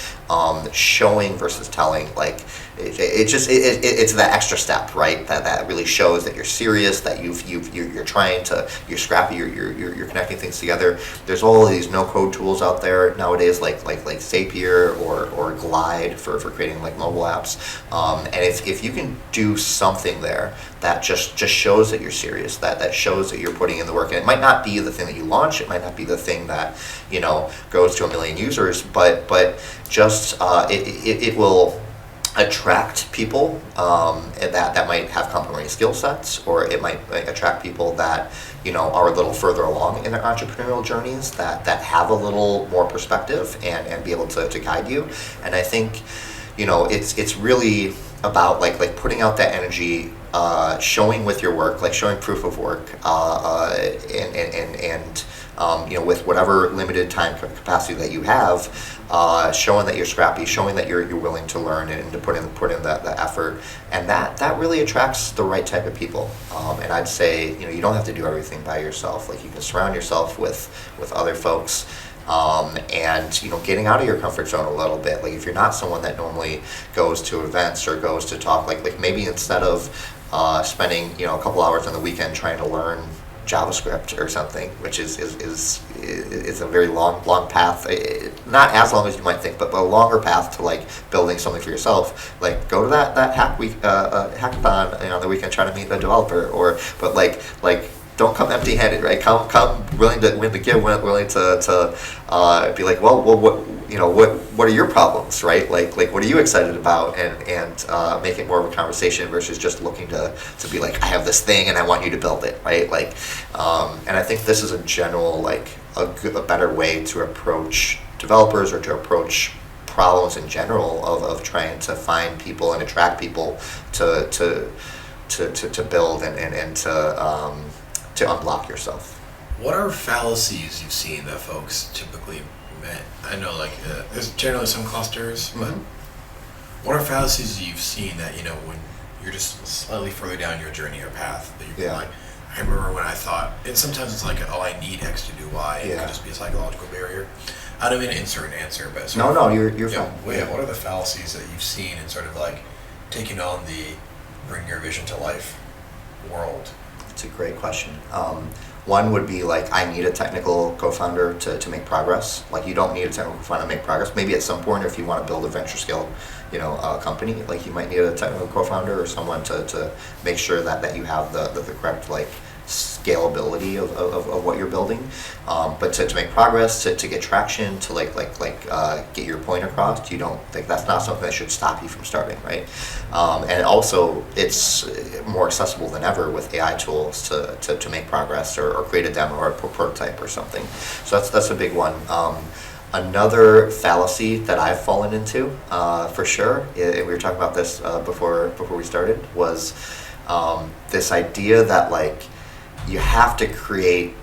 showing versus telling, like it's that extra step, right? That really shows that you're serious, that you're trying to, you're scrappy, you're connecting things together. There's all of these no code tools out there nowadays, like Zapier or Glide for creating like mobile apps. And if you can do something there that just shows that you're serious, that shows that you're putting in the work, and it might not be the thing that you launch, it might not be the thing that goes to 1 million users, but just it will attract people that might have complementary skill sets, or it might attract people that are a little further along in their entrepreneurial journeys, that have a little more perspective and be able to guide you. And I think it's really about like putting out that energy, showing with your work, like showing proof of work, and with whatever limited time capacity that you have, showing that you're scrappy, showing that you're willing to learn and to put in the effort, and that really attracts the right type of people. And I'd say you don't have to do everything by yourself. Like, you can surround yourself with other folks. And getting out of your comfort zone a little bit. Like, if you're not someone that normally goes to events or goes to talk, like maybe instead of spending a couple hours on the weekend trying to learn JavaScript or something, which is a very long path, not as long as you might think, but a longer path to like building something for yourself. Like, go to that hackathon on the weekend trying to meet a developer, but don't come empty-handed, right? Come willing to win the give, willing to be like, well, what are your problems, right? Like what are you excited about, and make it more of a conversation versus just looking to be like, I have this thing and I want you to build it, right? Like, and I think this is a general like a better way to approach developers, or to approach problems in general, of trying to find people and attract people to build and to unblock yourself. What are fallacies you've seen that folks typically met? I know there's generally some clusters, but what are fallacies you've seen that, when you're just slightly further down your journey or path, that you're like, I remember when I thought, and sometimes it's like, oh, I need X to do Y, it could just be a psychological barrier. I don't mean to insert an answer, but you're fine. What are the fallacies that you've seen in sort of like taking on the bring your vision to life world? It's a great question. One would be like, I need a technical co-founder to make progress. Like, you don't need a technical co-founder to make progress. Maybe at some point, if you want to build a venture scale, company, like, you might need a technical co-founder or someone to make sure that you have the correct like scalability of what you're building, but to make progress, to get traction, to get your point across, you don't think that's not something that should stop you from starting, right? And also, it's more accessible than ever with AI tools to make progress or create a demo or a prototype or something. So that's a big one. Another fallacy that I've fallen into, for sure, and we were talking about this before we started, was this idea that like you have to create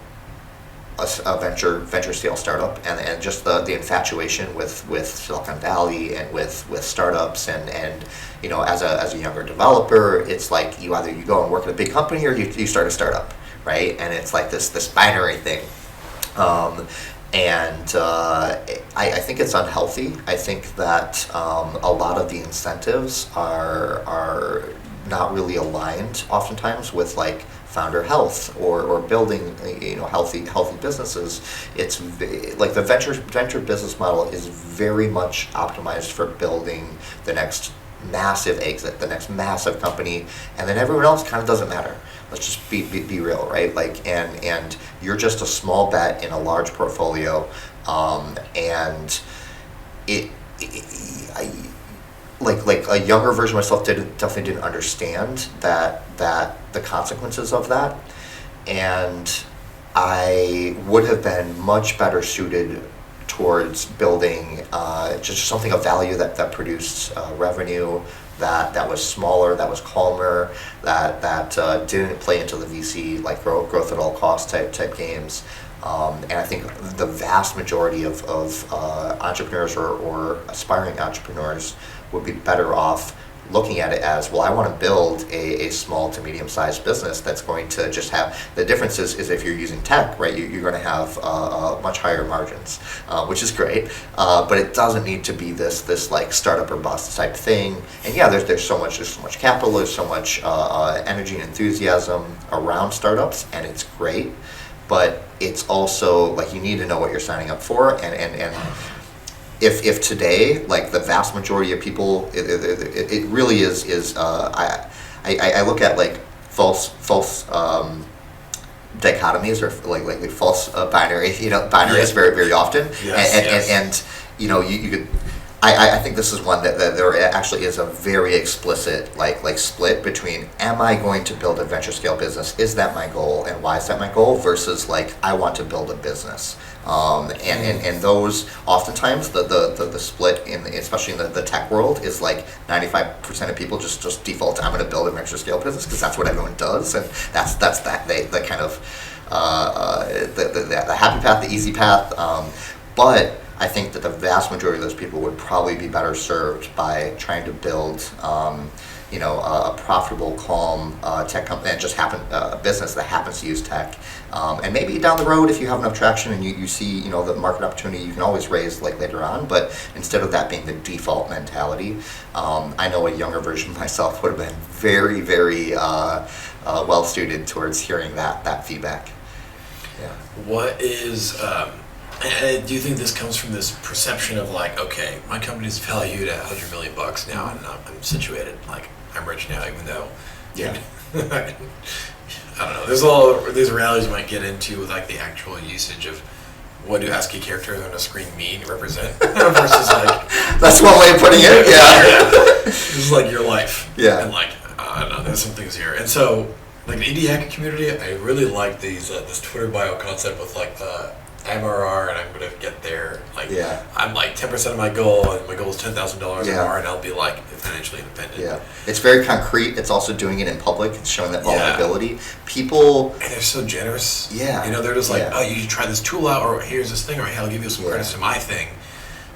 a venture scale startup, and just the infatuation with Silicon Valley and with startups, and you know, as a younger developer, it's like you go and work at a big company or you start a startup, right? And it's like this binary thing. I think it's unhealthy. I think that a lot of the incentives are not really aligned oftentimes with like founder health or building, you know, healthy businesses. It's like the venture business model is very much optimized for building the next massive exit, the next massive company, and then everyone else kind of doesn't matter. Let's just be real, right? Like, and you're just a small bet in a large portfolio, and like a younger version of myself definitely didn't understand that the consequences of that, and I would have been much better suited towards building just something of value that produced revenue, that was smaller, that was calmer, that didn't play into the VC like growth at all costs type games. And I think the vast majority of entrepreneurs or aspiring entrepreneurs would be better off looking at it as, well, I want to build a small to medium-sized business that's going to just have, the difference is if you're using tech, right, you're going to have much higher margins, which is great, but it doesn't need to be this like startup or bust type thing. And yeah, there's so much capital, there's so much energy and enthusiasm around startups, and it's great, but it's also like you need to know what you're signing up for, and if today, like the vast majority of people, it really is I look at like false dichotomies, or like false binaries Yes. very, very often. Yes. And you know, you could, I think this is one that there actually is a very explicit like split between, am I going to build a venture scale business? Is that my goal, and why is that my goal? Versus like, I want to build a business. And those oftentimes the split especially in the tech world is like 95% of people just default, I'm going to build a venture scale business because that's what everyone does, and that's the kind of the happy path, the easy path. But I think that the vast majority of those people would probably be better served by trying to build a profitable, calm tech company, and just a business that happens to use tech. And maybe down the road, if you have enough traction and you see the market opportunity, you can always raise like later on. But instead of that being the default mentality, I know a younger version of myself would have been very, very well suited towards hearing that feedback. Yeah. What is, do you think this comes from this perception of like, okay, my company's valued at $100 million now, and I'm situated, like, I'm rich now, even though, Yeah. I don't know. There's all these realities you might get into with like the actual usage of what do ASCII characters on a screen mean, represent, versus like. That's one way of putting it. Yeah. This is like your life. Yeah. And like, I don't know. There's some things here, and so like the indie hacker community, I really like these this Twitter bio concept with like the MRR, and I'm gonna get there. Like, Yeah. I'm like 10% of my goal, and my goal is $10,000 Yeah. MRR, and I'll be like financially independent. Yeah, it's very concrete. It's also doing it in public. It's showing that Yeah. vulnerability. People, And they're so generous. Yeah. They're just like, Yeah. oh, you should try this tool out, or here's this thing, or hey, I'll give you some Yeah. credits to my thing.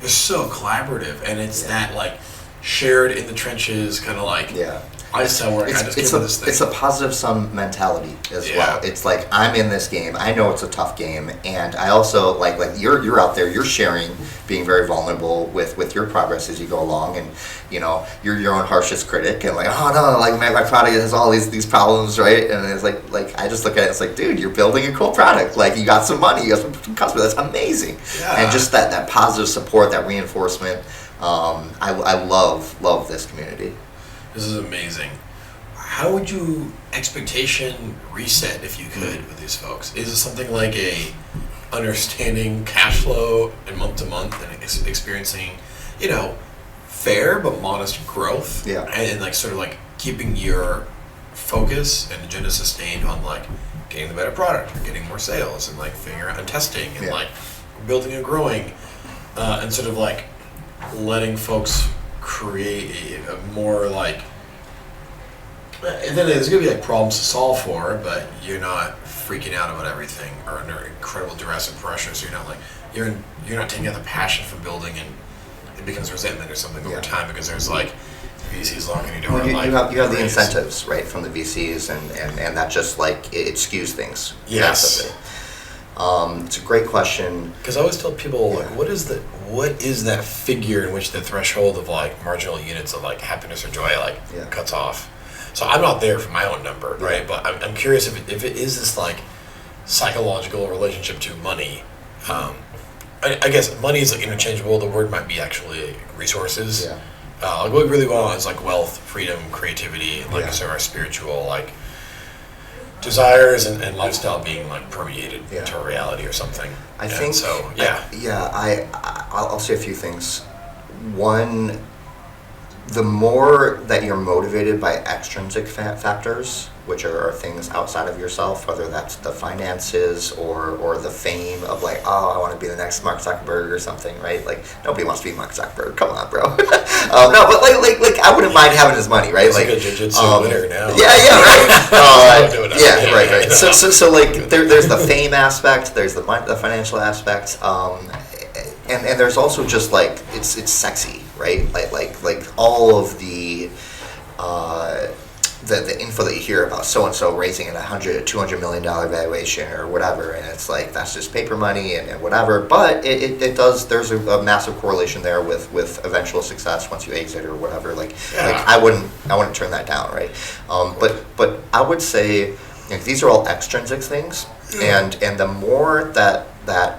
They're so collaborative, and it's Yeah. that like shared in the trenches kind of like. yeah, I just tell work. I just give you this thing. it's a positive sum mentality as Yeah. well. It's like, I'm in this game. I know it's a tough game, and I also like you're out there. You're sharing, being very vulnerable with your progress as you go along, and you're your own harshest critic, and like, oh no, like my product has all these problems, right? And it's like I just look at it. It's like, dude, you're building a cool product. Like, you got some money, you got some customers. That's amazing. Yeah. And just that positive support, that reinforcement. I love this community. This is amazing. how would you expectation reset if you could with these folks? Is it something like a understanding cash flow and month to month and experiencing, fair but modest growth? Yeah. And like sort of like keeping your focus and agenda sustained on like getting the better product or getting more sales and like figuring out and testing and like building and growing, and sort of like letting folks create a more like, and then there's gonna be like problems to solve for, but you're not freaking out about everything or under incredible duress and pressure. So you're not like you're not taking out the passion from building and it becomes resentment or something over time because there's like VCs locking you down. You have the incentives right from the VCs and that just like it skews things. Yes. Massively. It's a great question. Because I always tell people like what is that figure in which the threshold of like marginal units of like happiness or joy cuts off. So I'm not there for my own number, right? But I'm curious if it is this like psychological relationship to money. I guess money is like interchangeable. The word might be actually resources. Yeah. Like what we really want is like wealth, freedom, creativity, and like sort of our spiritual like desires and lifestyle being like permeated into a reality or something. I think so. I'll say a few things. One, the more that you're motivated by extrinsic factors, which are things outside of yourself, whether that's the finances or the fame of like, I want to be the next Mark Zuckerberg or something, right? Like nobody wants to be Mark Zuckerberg. Come on, bro. No, but like I wouldn't mind having his money, right? It's like a jiu-jitsu winner now. Yeah, right. So like there's the fame aspect, there's the financial aspect, and there's also just like it's sexy, right? Like all of the info that you hear about so and so raising at $200 million valuation or whatever, and it's like that's just paper money and whatever. But it does. There's a massive correlation there with eventual success once you exit or whatever. Like I wouldn't turn that down, right? But I would say these are all extrinsic things, and the more that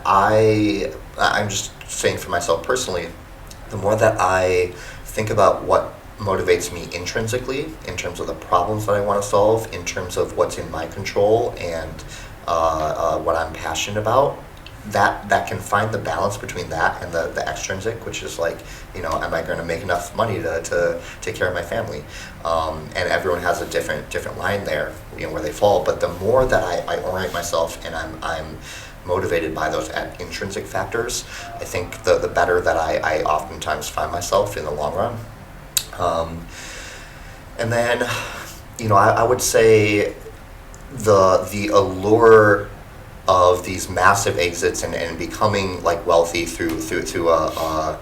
I'm just saying for myself personally, the more that I think about what motivates me intrinsically in terms of the problems that I want to solve, in terms of what's in my control and what I'm passionate about, that can find the balance between that and the extrinsic, which is like, am I going to make enough money to take care of my family? And everyone has a different line there, where they fall. But the more that I orient myself and I'm motivated by those intrinsic factors, I think the better that I oftentimes find myself in the long run. And then, I would say the allure of these massive exits and becoming like wealthy through a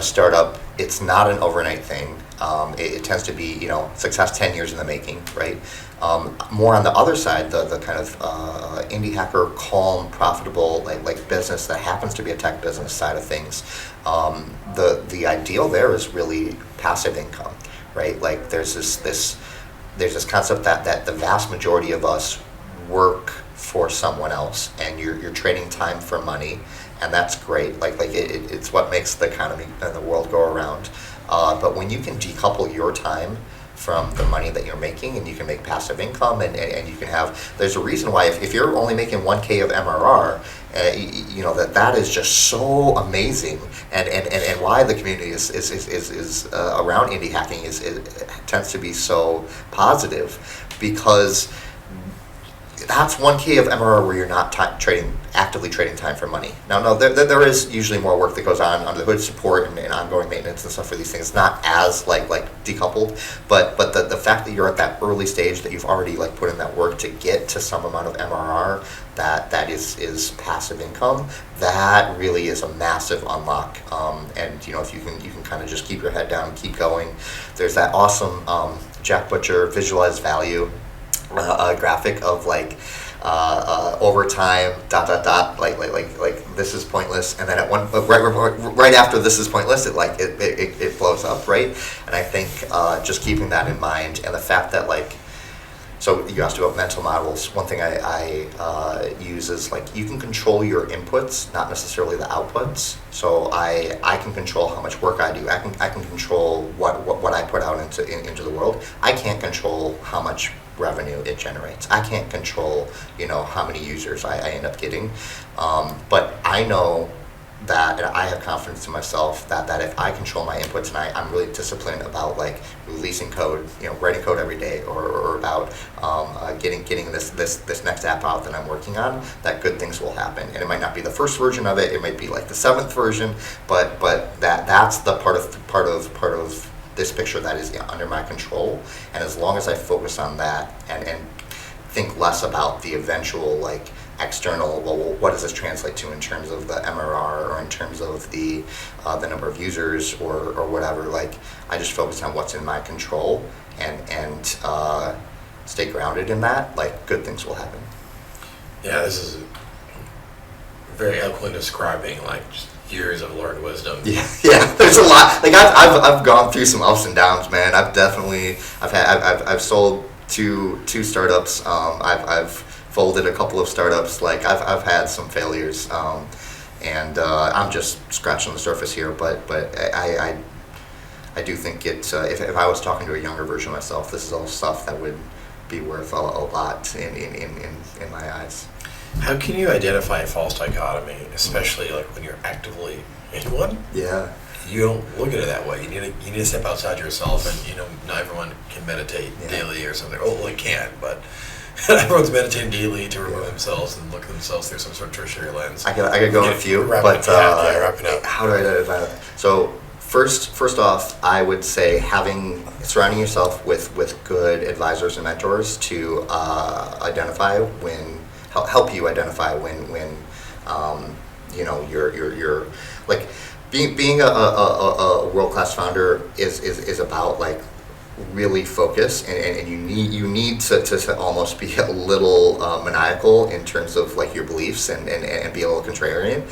startup, it's not an overnight thing. It tends to be, success 10 years in the making, right? More on the other side, the kind of indie hacker, calm, profitable, like business that happens to be a tech business side of things. The ideal there is really passive income, right? Like there's this concept that the vast majority of us work for someone else, and you're trading time for money, and that's great. It's what makes the economy and the world go around. But when you can decouple your time from the money that you're making, and you can make passive income, and you can have, there's a reason why if you're only making 1K of MRR, that is just so amazing, and why the community is around indie hacking tends to be so positive, because that's 1K of MRR where you're not actively trading time for money. Now, no, there is usually more work that goes on under the hood, support and ongoing maintenance and stuff for these things. It's not as like decoupled, but the fact that you're at that early stage, that you've already put in that work to get to some amount of MRR, that is passive income, that really is a massive unlock. And if you can kind of just keep your head down and keep going. There's that awesome Jack Butcher visualized value graphic of over time ... like this is pointless, and then at right after this is pointless, it blows up, right? And I think just keeping that in mind, and the fact that So you asked about mental models. One thing I use is like you can control your inputs, not necessarily the outputs. So I can control how much work I do. I can control what I put out into the world. I can't control how much revenue it generates. I can't control how many users I end up getting. But I know that, and I have confidence in myself that if I control my inputs and I'm really disciplined about like releasing code, writing code every day, or about getting this next app out that I'm working on, that good things will happen. And it might not be the first version of it; it might be like the 7th version, but that's the part of this picture that is under my control. And as long as I focus on that and think less about the eventual like external, well, what does this translate to in terms of the MRR or in terms of the number of users or whatever, like I just focus on what's in my control and stay grounded in that, like good things will happen. Yeah, this is very eloquently describing like just years of learned wisdom. Yeah, there's a lot. Like I've gone through some ups and downs, man. I've sold two startups. I've folded a couple of startups. Like I've had some failures, and I'm just scratching the surface here. But I do think if I was talking to a younger version of myself, this is all stuff that would be worth a lot in my eyes. How can you identify a false dichotomy, especially like when you're actively in one? Yeah. You don't look at it that way. You need to step outside yourself, and not everyone can meditate daily or something. Oh, well, they can, but everyone's meditating daily to remove themselves and look at themselves through some sort of tertiary lens. I could go in a few, but wrapping up. How do I identify that? So first off, I would say surrounding yourself with good advisors and mentors to help you identify when you're like being a world-class founder is about like really focus, and you need to almost be a little maniacal in terms of like your beliefs and be a little contrarian,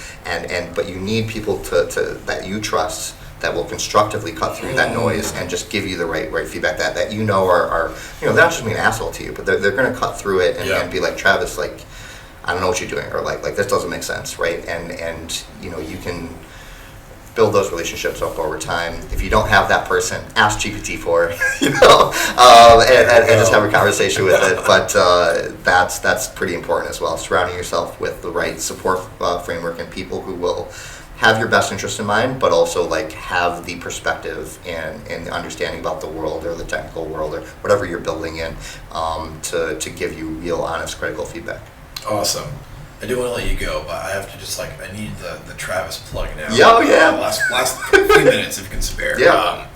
but you need people to that you trust that will constructively cut through that noise and just give you the right feedback that are they're not just being an asshole to you, but they're going to cut through it and be like, Travis, like I don't know what you're doing, or like this doesn't make sense, right? And you can build those relationships up over time. If you don't have that person, ask GPT-4, and just have a conversation with it. But that's pretty important as well. Surrounding yourself with the right support framework and people who will have your best interest in mind, but also like have the perspective and the understanding about the world or the technical world or whatever you're building in, to give you real, honest, critical feedback. Awesome. I do want to let you go, but I have to just I need the Travis plug now. Yeah. Last few minutes if you can spare. Yeah.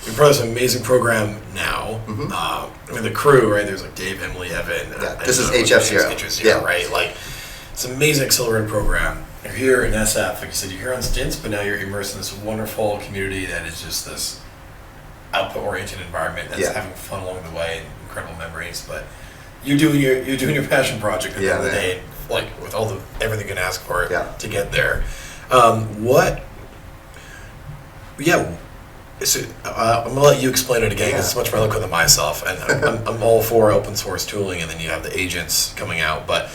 We're part of this amazing program now. Mm-hmm. The crew, right? There's like Dave, Emily, Evan. Yeah. This is HF0. Right? Like, it's an amazing accelerated program. You're here in SF, like you said, you're here on stints, but now you're immersed in this wonderful community that is just this output-oriented environment that's having fun along the way and incredible memories. But you're doing your passion project at the end of the day, like with everything you can ask for to get there. So I'm gonna let you explain it again because it's much more eloquent than myself, and I'm all for open source tooling, and then you have the agents coming out, but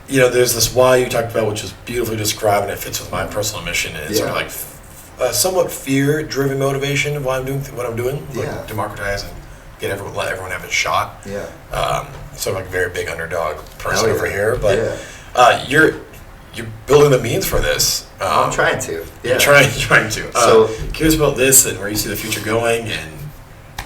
there's this why you talked about, which is beautifully described, and it fits with my personal mission, and it's sort of like somewhat fear-driven motivation of why I'm doing what I'm doing, like democratize and let everyone have a shot. Sort of like a very big underdog person over here, but you're building the means for this. I'm trying to. Yeah. You're trying to. So curious about this and where you see the future going, and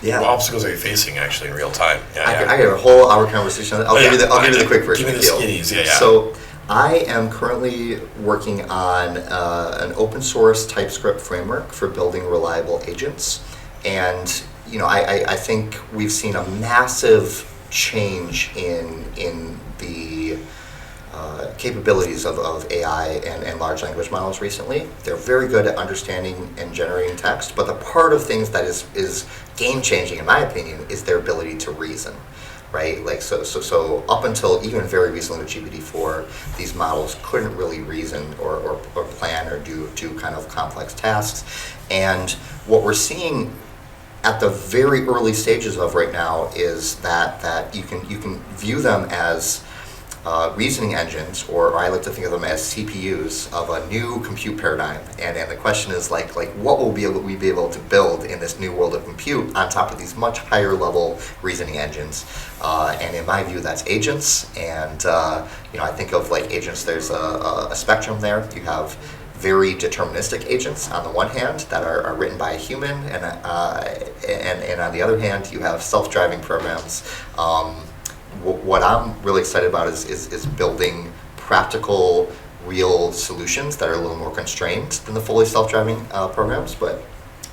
what obstacles are you facing actually in real time? I get a whole hour conversation. I'll give you the quick version. Give me the skinnies. So I am currently working on an open source TypeScript framework for building reliable agents, and I think we've seen a massive change in the capabilities of AI and large language models recently. They're very good at understanding and generating text, but the part of things that is game-changing, in my opinion, is their ability to reason, right? Like so up until even very recently with GPT-4, these models couldn't really reason or plan or do kind of complex tasks. And what we're seeing at the very early stages of right now is that you can view them as reasoning engines, or I like to think of them as CPUs of a new compute paradigm. And the question is like what will we be able to build in this new world of compute on top of these much higher level reasoning engines? And in my view, that's agents. And I think of like agents. There's a spectrum there. You have very deterministic agents on the one hand that are written by a human, and on the other hand, you have self-driving programs. What I'm really excited about is building practical, real solutions that are a little more constrained than the fully self-driving programs. But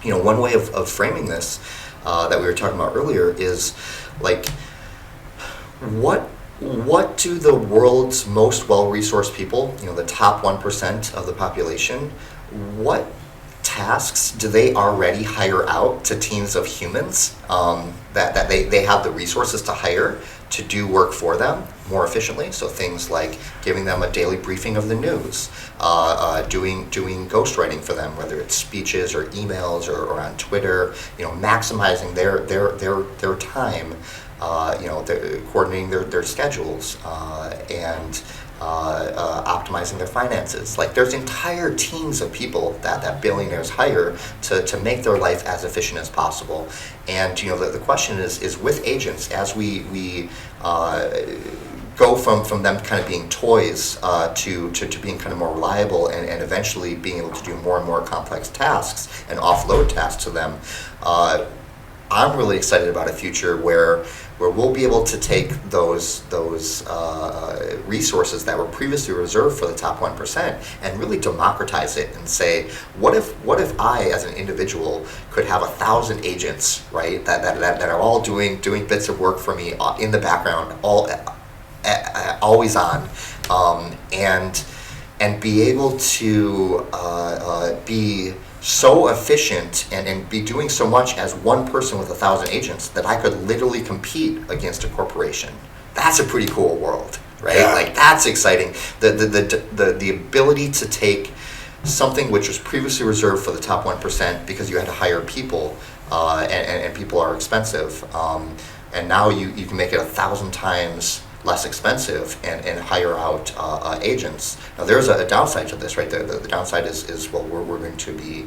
one way of framing this that we were talking about earlier is like what do the world's most well-resourced people, the top 1% of the population, what tasks do they already hire out to teams of humans that they have the resources to hire to do work for them more efficiently? So things like giving them a daily briefing of the news, doing ghostwriting for them, whether it's speeches or emails or on Twitter, maximizing their time, coordinating their schedules, and optimizing their finances. Like there's entire teams of people that billionaires hire to make their life as efficient as possible. And the question is with agents, as we go from them kind of being toys to being kind of more reliable and eventually being able to do more and more complex tasks and offload tasks to them, I'm really excited about a future where we'll be able to take those resources that were previously reserved for the top 1% and really democratize it and say, what if I, as an individual, could have 1,000 agents, right, that are all doing bits of work for me in the background, always on, and be able to be so efficient and be doing so much as one person with 1,000 agents that I could literally compete against a corporation. That's a pretty cool world, right? Yeah. Like that's exciting. The ability to take something which was previously reserved for the top 1% because you had to hire people, and people are expensive, and now you can make it 1,000 times less expensive and hire out agents. Now there's a downside to this, right? The downside is well, we're going to be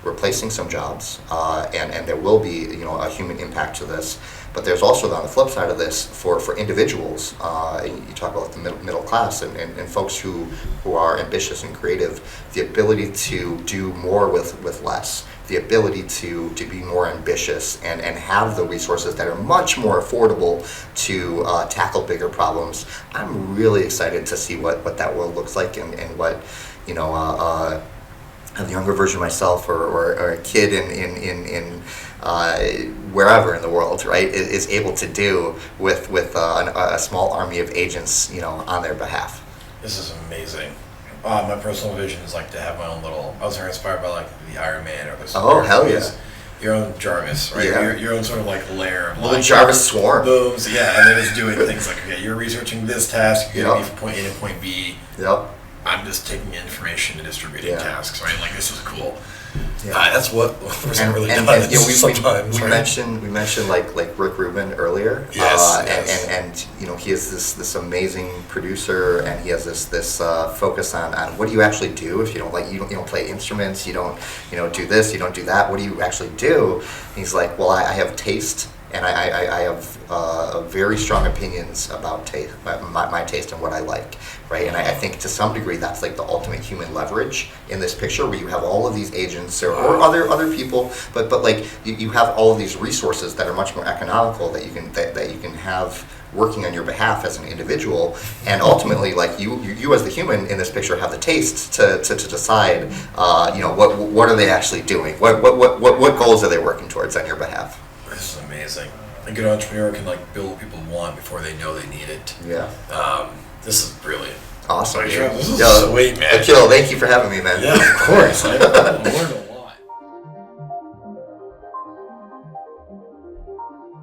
replacing some jobs, and there will be a human impact to this. But there's also on the flip side of this for individuals. You talk about the middle class and folks who are ambitious and creative. The ability to do more with less. The ability to be more ambitious and have the resources that are much more affordable to tackle bigger problems. I'm really excited to see what that world looks like and what a younger version of myself or a kid in wherever in the world, right, is able to do with a small army of agents on their behalf. This is amazing. My personal vision is like to have my own little. I was very inspired by like the Iron Man or the. Oh hell yeah! Your own Jarvis, right? Yeah. Your own sort of like layer. Of little Jarvis swarm. Booms, yeah, and they're just doing things like, okay, you're researching this task. You're gonna be from point A to point B. Yep. I'm just taking information and distributing tasks, right? Like this is cool. Yeah. That's what we're really doing sometimes. We mentioned like Rick Rubin earlier. Yes. And he is this amazing producer, and he has this focus on what do you actually do if you don't play instruments, you don't do this, you don't do that. What do you actually do? And he's like, well, I have taste. And I have very strong opinions about taste, my taste and what I like, right? And I think to some degree that's like the ultimate human leverage in this picture, where you have all of these agents or other people, but like you have all of these resources that are much more economical that you can have working on your behalf as an individual, and ultimately like you as the human in this picture have the taste to decide, what are they actually doing? What goals are they working towards on your behalf? This is amazing. A good entrepreneur can like build what people want before they know they need it. Yeah. This is brilliant. Awesome. This is sweet, man. Akil, thank you for having me, man. Yeah, of course. I learned